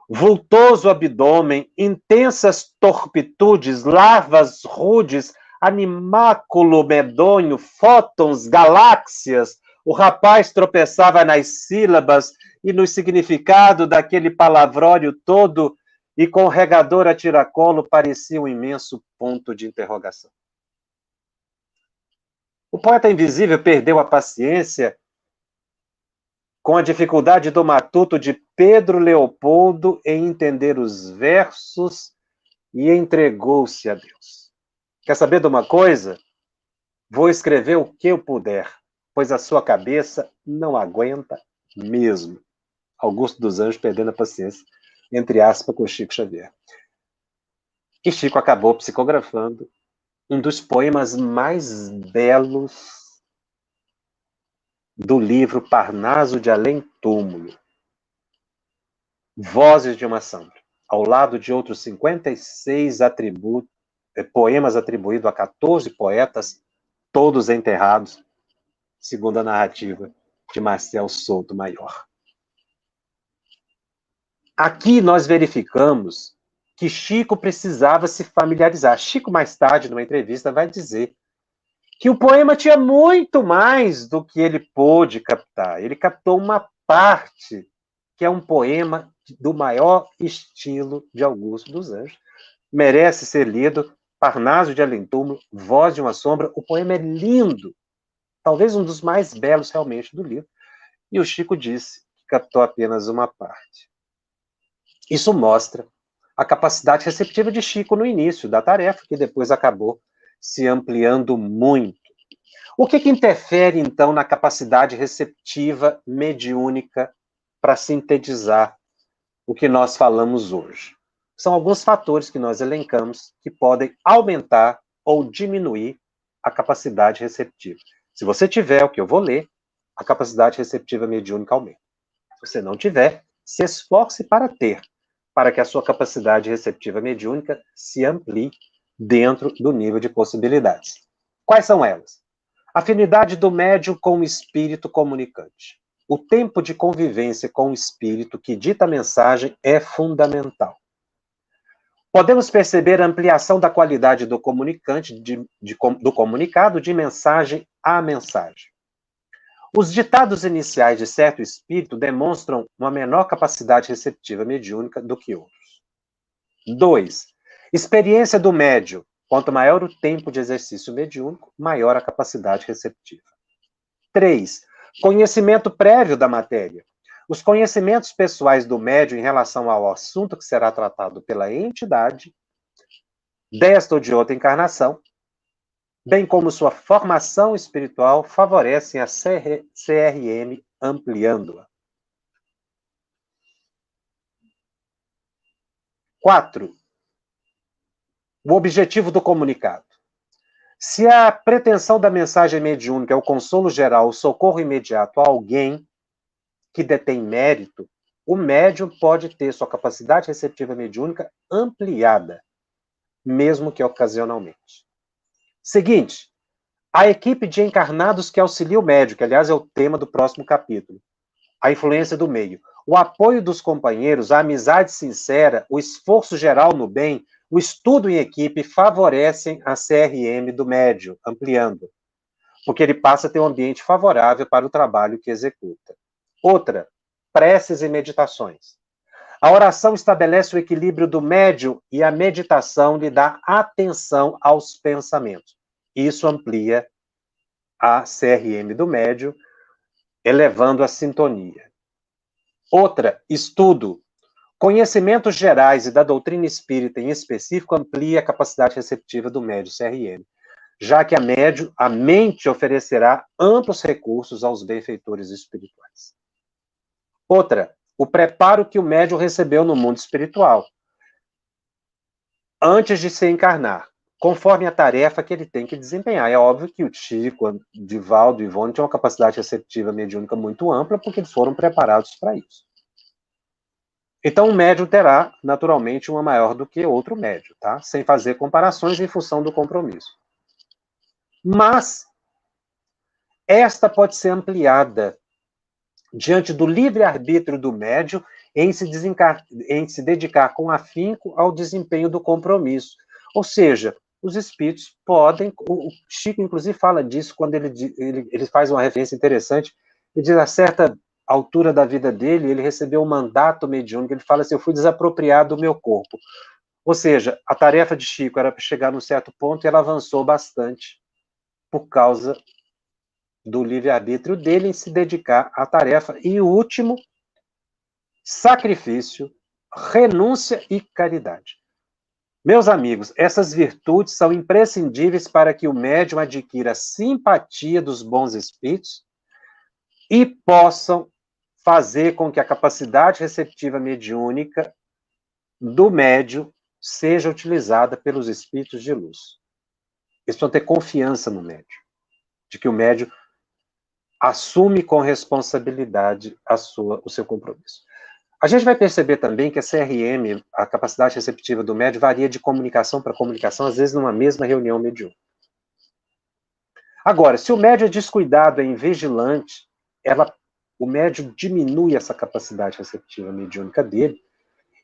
Vultoso abdômen, intensas torpitudes, larvas rudes, animáculo medonho, fótons, galáxias. O rapaz tropeçava nas sílabas e no significado daquele palavrório todo, e com o regador a tiracolo parecia um imenso ponto de interrogação. O poeta invisível perdeu a paciência com a dificuldade do matuto de Pedro Leopoldo em entender os versos e entregou-se a Deus. Quer saber de uma coisa? Vou escrever o que eu puder, pois a sua cabeça não aguenta mesmo. Augusto dos Anjos perdendo a paciência, entre aspas, com Chico Xavier. E Chico acabou psicografando um dos poemas mais belos do livro Parnaso de Além Túmulo, Vozes de uma Sombra, ao lado de outros 56 poemas atribuídos a 14 poetas, todos enterrados, segundo a narrativa de Marcel Souto Maior. Aqui nós verificamos que Chico precisava se familiarizar. Chico, mais tarde, numa entrevista, vai dizer que o poema tinha muito mais do que ele pôde captar. Ele captou uma parte, que é um poema do maior estilo de Augusto dos Anjos. Merece ser lido. Parnaso de Além Túmulo, Voz de uma Sombra. O poema é lindo, talvez um dos mais belos realmente do livro. E o Chico disse que captou apenas uma parte. Isso mostra a capacidade receptiva de Chico no início da tarefa, que depois acabou se ampliando muito. O que interfere, então, na capacidade receptiva mediúnica para sintetizar o que nós falamos hoje? São alguns fatores que nós elencamos que podem aumentar ou diminuir a capacidade receptiva. Se você tiver o que eu vou ler, a capacidade receptiva mediúnica aumenta. Se você não tiver, se esforce para ter, para que a sua capacidade receptiva mediúnica se amplie dentro do nível de possibilidades. Quais são elas? Afinidade do médium com o espírito comunicante. O tempo de convivência com o espírito que dita a mensagem é fundamental. Podemos perceber a ampliação da qualidade do comunicante, do comunicado de mensagem a mensagem. Os ditados iniciais de certo espírito demonstram uma menor capacidade receptiva mediúnica do que outros. 2. Experiência do médium. Quanto maior o tempo de exercício mediúnico, maior a capacidade receptiva. 3. Conhecimento prévio da matéria. Os conhecimentos pessoais do médium em relação ao assunto que será tratado pela entidade, desta ou de outra encarnação, bem como sua formação espiritual, favorecem a CRM, ampliando-a. 4. O objetivo do comunicado. Se a pretensão da mensagem mediúnica é o consolo geral, o socorro imediato a alguém que detém mérito, o médium pode ter sua capacidade receptiva mediúnica ampliada, mesmo que ocasionalmente. Seguinte, a equipe de encarnados que auxilia o médium, que aliás é o tema do próximo capítulo, a influência do meio, o apoio dos companheiros, a amizade sincera, o esforço geral no bem, o estudo em equipe favorecem a CRM do médium, ampliando, porque ele passa a ter um ambiente favorável para o trabalho que executa. Outra, preces e meditações. A oração estabelece o equilíbrio do médium e a meditação lhe dá atenção aos pensamentos. Isso amplia a CRM do médium, elevando a sintonia. Outra, estudo. Conhecimentos gerais e da doutrina espírita em específico amplia a capacidade receptiva do médium CRM, já que a mente oferecerá amplos recursos aos benfeitores espirituais. Outra, o preparo que o médium recebeu no mundo espiritual, antes de se encarnar, conforme a tarefa que ele tem que desempenhar. É óbvio que o Chico, o Divaldo e o Ivone tinham uma capacidade receptiva mediúnica muito ampla, porque eles foram preparados para isso. Então, um médium terá, naturalmente, uma maior do que outro médium, tá? Sem fazer comparações em função do compromisso. Mas, esta pode ser ampliada diante do livre-arbítrio do médium em se dedicar com afinco ao desempenho do compromisso. Ou seja, os espíritos podem... O Chico, inclusive, fala disso quando ele faz uma referência interessante. Ele diz, a certa altura da vida dele, ele recebeu um mandato mediúnico, ele fala assim, eu fui desapropriado do meu corpo. Ou seja, a tarefa de Chico era para chegar num certo ponto e ela avançou bastante por causa do livre-arbítrio dele em se dedicar à tarefa. E o último, sacrifício, renúncia e caridade. Meus amigos, essas virtudes são imprescindíveis para que o médium adquira a simpatia dos bons espíritos e possam fazer com que a capacidade receptiva mediúnica do médium seja utilizada pelos espíritos de luz. Eles precisam ter confiança no médium, de que o médium assume com responsabilidade o seu compromisso. A gente vai perceber também que a CRM, a capacidade receptiva do médium, varia de comunicação para comunicação, às vezes numa mesma reunião mediúnica. Agora, se o médium é descuidado, é invigilante, o médium diminui essa capacidade receptiva mediúnica dele,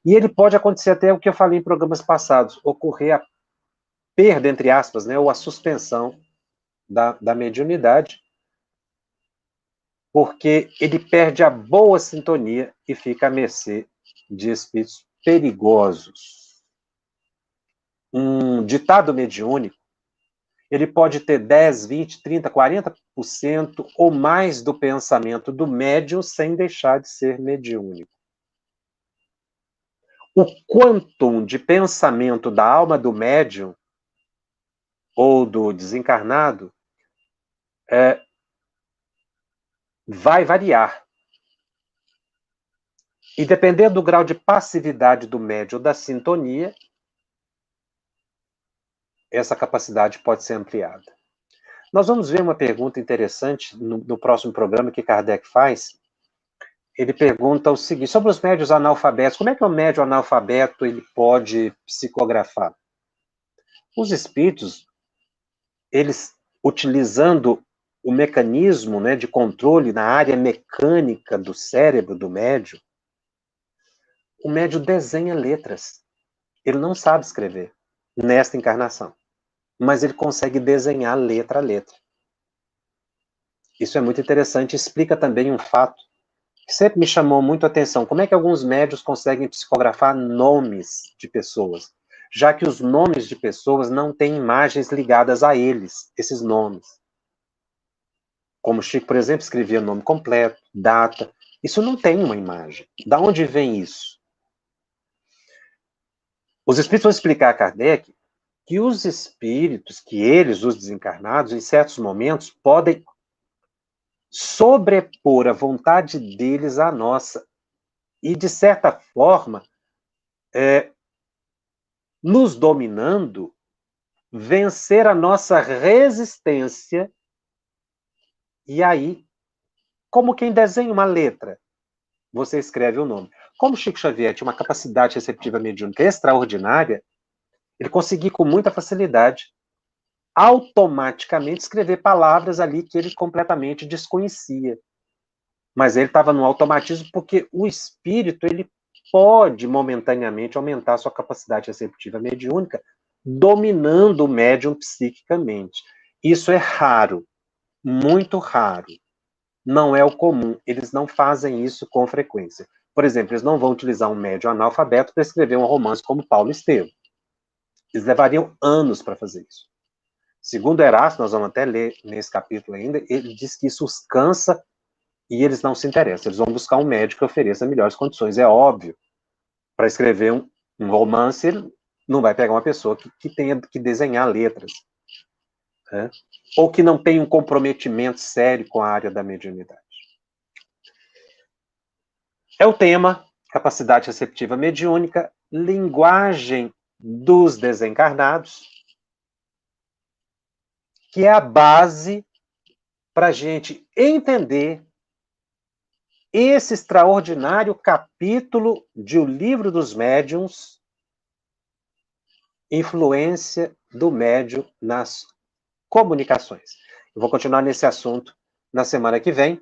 e ele pode acontecer até o que eu falei em programas passados, ocorrer a perda, entre aspas, né, ou a suspensão da mediunidade, porque ele perde a boa sintonia e fica à mercê de espíritos perigosos. Um ditado mediúnico, ele pode ter 10, 20, 30, 40% ou mais do pensamento do médium sem deixar de ser mediúnico. O quantum de pensamento da alma do médium ou do desencarnado vai variar. E dependendo do grau de passividade do médium ou da sintonia, essa capacidade pode ser ampliada. Nós vamos ver uma pergunta interessante no próximo programa que Kardec faz. Ele pergunta o seguinte, sobre os médiuns analfabetos, como é que um médium analfabeto ele pode psicografar? Os espíritos, eles, utilizando o mecanismo, né, de controle na área mecânica do cérebro do médium, o médium desenha letras. Ele não sabe escrever nesta encarnação, mas ele consegue desenhar letra a letra. Isso é muito interessante, explica também um fato que sempre me chamou muito a atenção. Como é que alguns médiuns conseguem psicografar nomes de pessoas, já que os nomes de pessoas não têm imagens ligadas a eles, esses nomes. Como Chico, por exemplo, escrevia nome completo, data. Isso não tem uma imagem. Da onde vem isso? Os espíritos vão explicar a Kardec que os espíritos, que eles, os desencarnados, em certos momentos, podem sobrepor a vontade deles à nossa e, de certa forma, nos dominando, vencer a nossa resistência. E aí, como quem desenha uma letra, você escreve o nome. Como Chico Xavier tinha uma capacidade receptiva mediúnica extraordinária, ele conseguia com muita facilidade automaticamente escrever palavras ali que ele completamente desconhecia. Mas ele estava no automatismo porque o espírito, ele pode momentaneamente aumentar a sua capacidade receptiva mediúnica, dominando o médium psiquicamente. Isso é raro, muito raro. Não é o comum. Eles não fazem isso com frequência. Por exemplo, eles não vão utilizar um médium analfabeto para escrever um romance como Paulo Estevam. Eles levariam anos para fazer isso. Segundo Erasto, nós vamos até ler nesse capítulo ainda, ele diz que isso os cansa e eles não se interessam. Eles vão buscar um médico que ofereça melhores condições. É óbvio, para escrever um romance, ele não vai pegar uma pessoa que tenha que desenhar letras, né? Ou que não tenha um comprometimento sério com a área da mediunidade. É o tema, capacidade receptiva mediúnica, linguagem dos desencarnados, que é a base para a gente entender esse extraordinário capítulo de O Livro dos Médiuns, influência do médium nas comunicações. Eu vou continuar nesse assunto na semana que vem.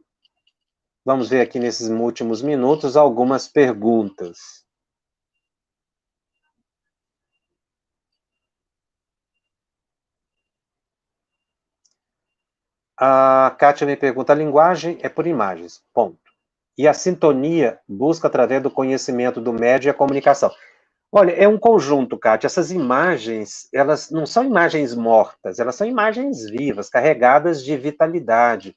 Vamos ver aqui nesses últimos minutos algumas perguntas. A Kátia me pergunta, a linguagem é por imagens, ponto. E a sintonia busca através do conhecimento do médium e a comunicação. Olha, é um conjunto, Kátia. Essas imagens, elas não são imagens mortas, elas são imagens vivas, carregadas de vitalidade,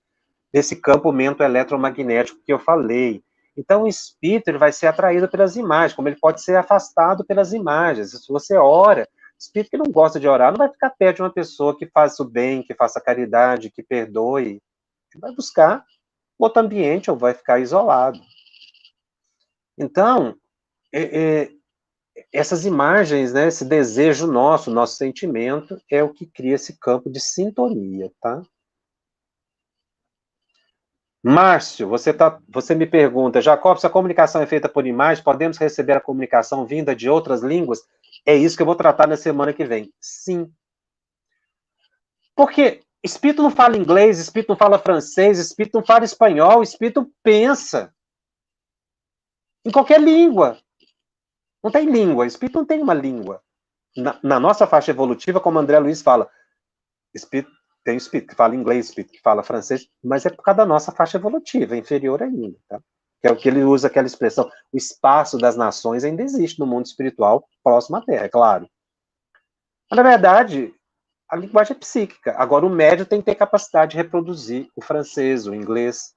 desse campo mento-eletromagnético que eu falei. Então, o espírito ele vai ser atraído pelas imagens, como ele pode ser afastado pelas imagens. Se você ora, o espírito que não gosta de orar não vai ficar perto de uma pessoa que faça o bem, que faça caridade, que perdoe. Ele vai buscar outro ambiente ou vai ficar isolado. Então, essas imagens, né, esse desejo nosso, nosso sentimento, é o que cria esse campo de sintonia, tá? Márcio, você me pergunta, Jacob, se a comunicação é feita por imagem, podemos receber a comunicação vinda de outras línguas? É isso que eu vou tratar na semana que vem. Sim. Porque espírito não fala inglês, espírito não fala francês, espírito não fala espanhol, espírito pensa em qualquer língua. Não tem língua, espírito não tem uma língua. Na nossa faixa evolutiva, como André Luiz fala, espírito, tem espírito que fala inglês, espírito que fala francês, mas é por causa da nossa faixa evolutiva, é inferior ainda, tá? Que é o que ele usa, aquela expressão, o espaço das nações ainda existe no mundo espiritual próximo à Terra, é claro. Mas, na verdade, a linguagem é psíquica. Agora, o médium tem que ter capacidade de reproduzir o francês, o inglês.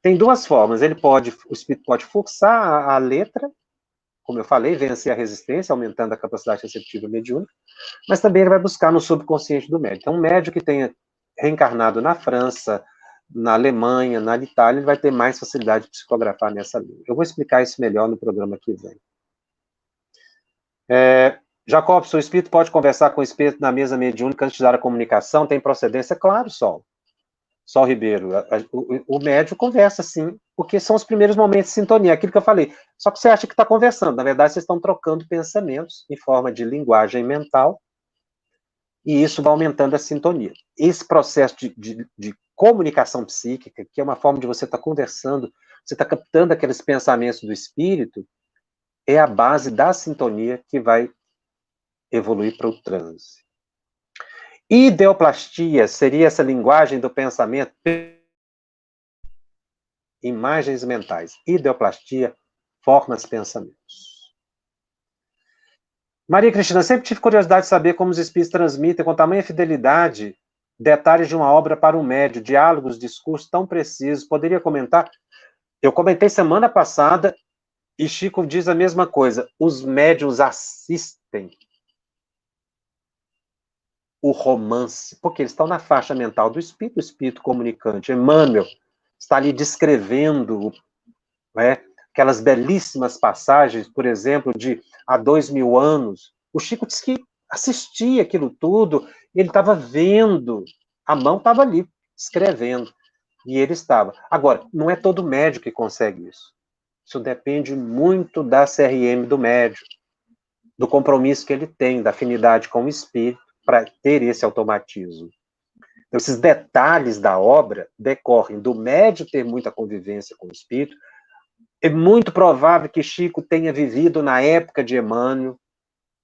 Tem duas formas, o espírito pode forçar a letra, como eu falei, vencer a resistência, aumentando a capacidade receptiva mediúnica, mas também ele vai buscar no subconsciente do médium. Então, um médium que tenha reencarnado na França, na Alemanha, na Itália, ele vai ter mais facilidade de psicografar nessa língua. Eu vou explicar isso melhor no programa que vem. Jacobson, o espírito pode conversar com o espírito na mesa mediúnica antes de dar a comunicação? Tem procedência? Claro, Sol. Sol Ribeiro, o médium conversa, sim, porque são os primeiros momentos de sintonia, aquilo que eu falei. Só que você acha que está conversando, na verdade, vocês estão trocando pensamentos em forma de linguagem mental, e isso vai aumentando a sintonia. Esse processo de comunicação psíquica, que é uma forma de você estar conversando, você está captando aqueles pensamentos do espírito, é a base da sintonia que vai evoluir para o transe. Ideoplastia seria essa linguagem do pensamento, imagens mentais. Ideoplastia, formas, pensamentos. Maria Cristina, sempre tive curiosidade de saber como os espíritos transmitem com tamanha fidelidade detalhes de uma obra para um médium, diálogos, discursos tão precisos. Poderia comentar? Eu comentei semana passada e Chico diz a mesma coisa. Os médiuns assistem. o romance, porque eles estão na faixa mental do espírito, o espírito comunicante. Emmanuel está ali descrevendo, né, aquelas belíssimas passagens, por exemplo, de há 2000 anos. O Chico disse que assistia aquilo tudo, ele estava vendo, a mão estava ali, escrevendo, e ele estava. Agora, não é todo médium que consegue isso. Isso depende muito da CRM do médium, do compromisso que ele tem, da afinidade com o espírito, para ter esse automatismo. Então, esses detalhes da obra decorrem do médium ter muita convivência com o espírito. É muito provável que Chico tenha vivido na época de Emmanuel,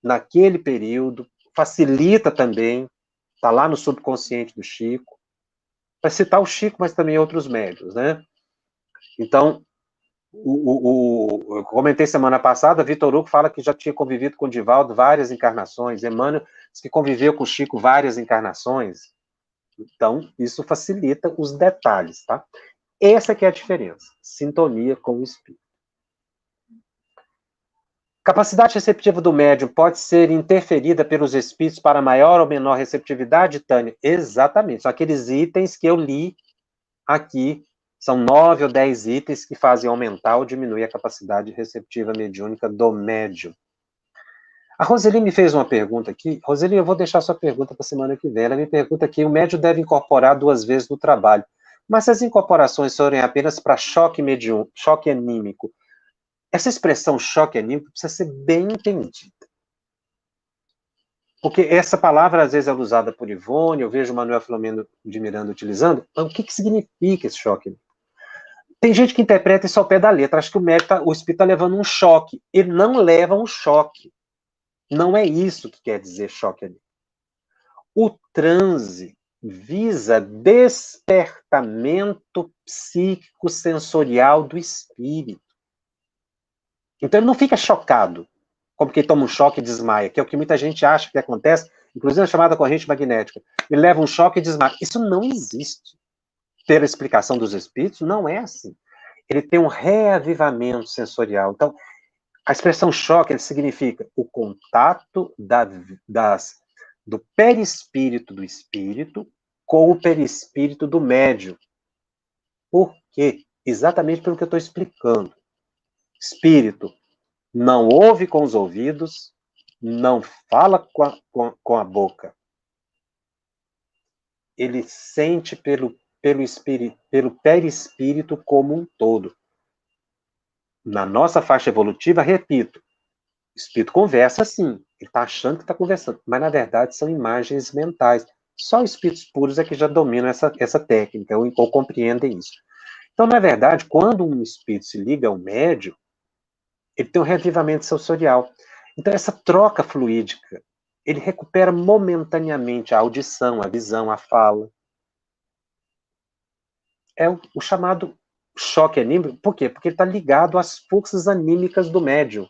naquele período, facilita também, está lá no subconsciente do Chico, para citar o Chico, mas também outros médiuns, né? Então, eu comentei semana passada, Vitor Hugo fala que já tinha convivido com o Divaldo várias encarnações, Emmanuel diz que conviveu com o Chico várias encarnações. Então, isso facilita os detalhes, tá? Essa que é a diferença, sintonia com o espírito. Capacidade receptiva do médium pode ser interferida pelos espíritos para maior ou menor receptividade, Tânia? Exatamente, são aqueles itens que eu li aqui, são 9 ou 10 itens que fazem aumentar ou diminuir a capacidade receptiva mediúnica do médium. A Roseli me fez uma pergunta aqui. Roseli, eu vou deixar sua pergunta para a semana que vem. Ela me pergunta aqui, o médium deve incorporar 2 vezes no trabalho. Mas se as incorporações forem apenas para choque anímico, essa expressão choque anímico precisa ser bem entendida. Porque essa palavra, às vezes, é usada por Ivone, eu vejo o Manuel Filomeno de Miranda utilizando. Mas o que significa esse choque? Tem gente que interpreta isso ao pé da letra. Acho que o espírito está levando um choque. Ele não leva um choque. Não é isso que quer dizer choque anímico. O transe visa despertamento psíquico-sensorial do espírito. Então ele não fica chocado, como quem toma um choque e desmaia, que é o que muita gente acha que acontece, inclusive na chamada corrente magnética. Ele leva um choque e desmaia. Isso não existe. Pela explicação dos espíritos, não é assim. Ele tem um reavivamento sensorial. Então, a expressão choque ele significa o contato do perispírito do espírito com o perispírito do médium. Por quê? Exatamente pelo que eu estou explicando. Espírito não ouve com os ouvidos, não fala com a boca. Ele sente pelo perispírito como um todo. Na nossa faixa evolutiva, repito, o espírito conversa sim, ele está achando que está conversando, mas na verdade são imagens mentais. Só espíritos puros é que já dominam essa técnica, ou compreendem isso. Então, na verdade, quando um espírito se liga ao médium, ele tem um reavivamento sensorial. Então, essa troca fluídica, ele recupera momentaneamente a audição, a visão, a fala. É o chamado choque anímico. Por quê? Porque ele está ligado às forças anímicas do médium,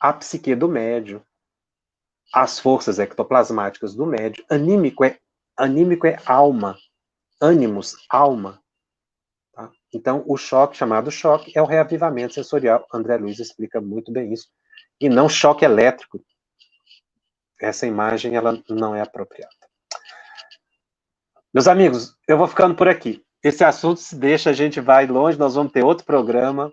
à psique do médium, às forças ectoplasmáticas do médium. Anímico é alma, ânimos, alma. Tá? Então, o choque, chamado choque, é o reavivamento sensorial. André Luiz explica muito bem isso. E não choque elétrico. Essa imagem, ela não é apropriada. Meus amigos, eu vou ficando por aqui. Esse assunto se deixa, a gente vai longe, nós vamos ter outro programa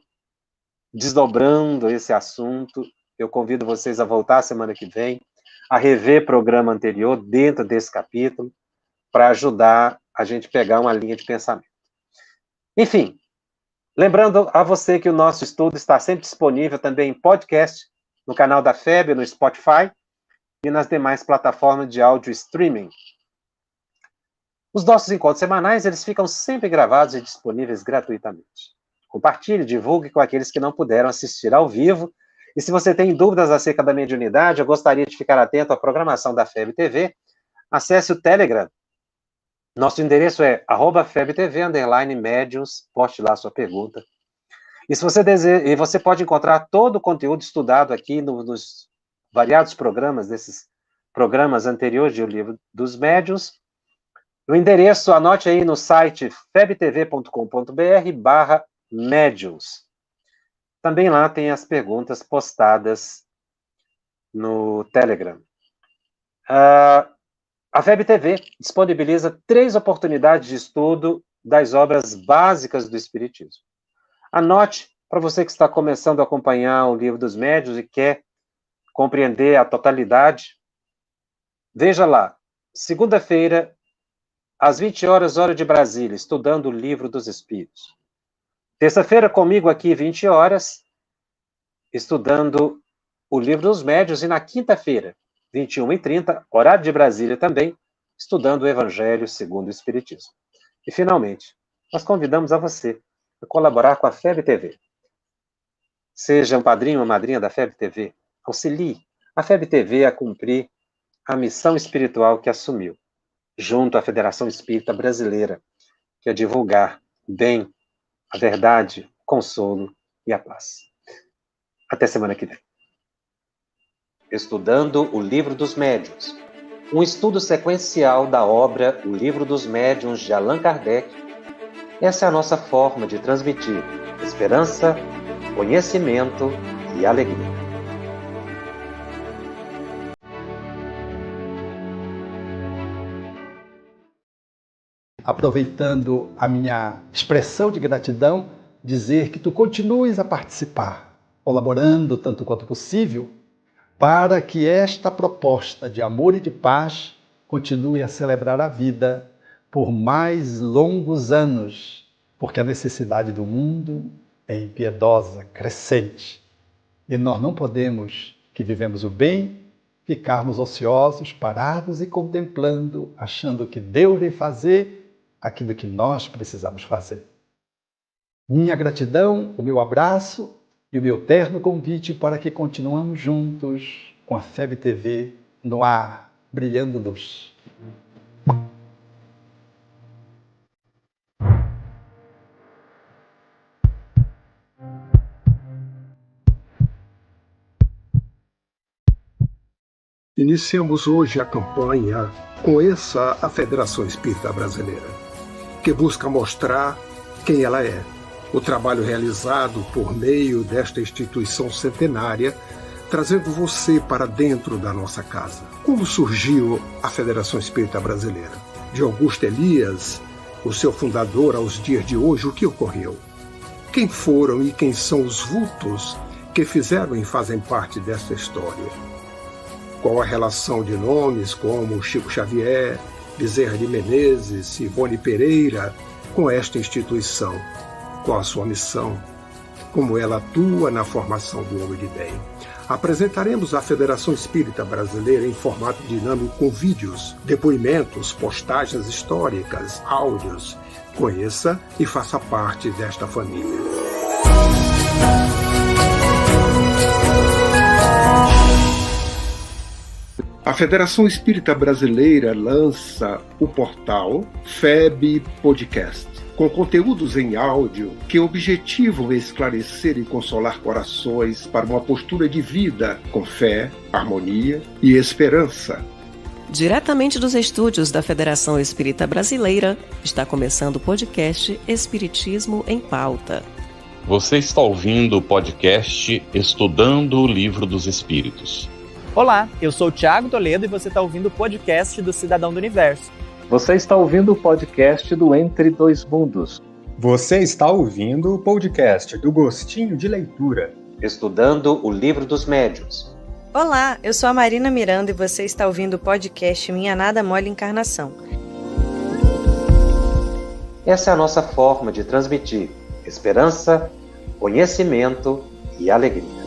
desdobrando esse assunto. Eu convido vocês a voltar semana que vem, a rever o programa anterior dentro desse capítulo, para ajudar a gente a pegar uma linha de pensamento. Enfim, lembrando a você que o nosso estudo está sempre disponível também em podcast, no canal da FEB, no Spotify e nas demais plataformas de áudio streaming. Os nossos encontros semanais, eles ficam sempre gravados e disponíveis gratuitamente. Compartilhe, divulgue com aqueles que não puderam assistir ao vivo. E se você tem dúvidas acerca da mediunidade, eu gostaria de ficar atento à programação da FEB TV, acesse o Telegram. Nosso endereço é @FebTV_médiuns, poste lá a sua pergunta. E se você deseja, e você pode encontrar todo o conteúdo estudado aqui nos variados programas, desses programas anteriores de O Livro dos Médiuns, no endereço, anote aí no site febtv.com.br/médiuns. Também lá tem as perguntas postadas no Telegram. A FEB TV disponibiliza 3 oportunidades de estudo das obras básicas do Espiritismo. Anote, para você que está começando a acompanhar o Livro dos Médiuns e quer compreender a totalidade, veja lá, segunda-feira, às 20 horas, hora de Brasília, estudando o Livro dos Espíritos. Terça-feira, comigo aqui, 20 horas, estudando o Livro dos Médiuns. E na quinta-feira, 21h30, horário de Brasília também, estudando o Evangelho segundo o Espiritismo. E, finalmente, nós convidamos a você a colaborar com a FEB TV. Seja um padrinho ou madrinha da FEB TV. Auxilie a FEB TV a cumprir a missão espiritual que assumiu, junto à Federação Espírita Brasileira, que é divulgar o bem, a verdade, o consolo e a paz. Até semana que vem. Estudando o Livro dos Médiuns, um estudo sequencial da obra O Livro dos Médiuns de Allan Kardec. Essa é a nossa forma de transmitir esperança, conhecimento e alegria. Aproveitando a minha expressão de gratidão, dizer que tu continues a participar, colaborando tanto quanto possível, para que esta proposta de amor e de paz continue a celebrar a vida por mais longos anos, porque a necessidade do mundo é impiedosa, crescente. E nós não podemos, que vivemos o bem, ficarmos ociosos, parados e contemplando, achando que Deus vai fazer aquilo que nós precisamos fazer. Minha gratidão, o meu abraço e o meu terno convite para que continuemos juntos com a FEB TV no ar, brilhando luz. Iniciamos hoje a campanha Conheça a Federação Espírita Brasileira, que busca mostrar quem ela é. O trabalho realizado por meio desta instituição centenária, trazendo você para dentro da nossa casa. Como surgiu a Federação Espírita Brasileira? De Augusto Elias, o seu fundador, aos dias de hoje, o que ocorreu? Quem foram e quem são os vultos que fizeram e fazem parte desta história? Qual a relação de nomes como Chico Xavier, Bezerra de Menezes, Ivone Pereira com esta instituição? Qual a sua missão? Como ela atua na formação do homem de bem? Apresentaremos a Federação Espírita Brasileira em formato dinâmico com vídeos, depoimentos, postagens históricas, áudios. Conheça e faça parte desta família. A Federação Espírita Brasileira lança o portal FEB Podcast, com conteúdos em áudio que objetivam esclarecer e consolar corações para uma postura de vida com fé, harmonia e esperança. Diretamente dos estúdios da Federação Espírita Brasileira, está começando o podcast Espiritismo em Pauta. Você está ouvindo o podcast Estudando o Livro dos Espíritos. Olá, eu sou o Thiago Toledo e você está ouvindo o podcast do Cidadão do Universo. Você está ouvindo o podcast do Entre Dois Mundos. Você está ouvindo o podcast do Gostinho de Leitura. Estudando o Livro dos Médiuns. Olá, eu sou a Marina Miranda e você está ouvindo o podcast Minha Nada Mole Encarnação. Essa é a nossa forma de transmitir esperança, conhecimento e alegria.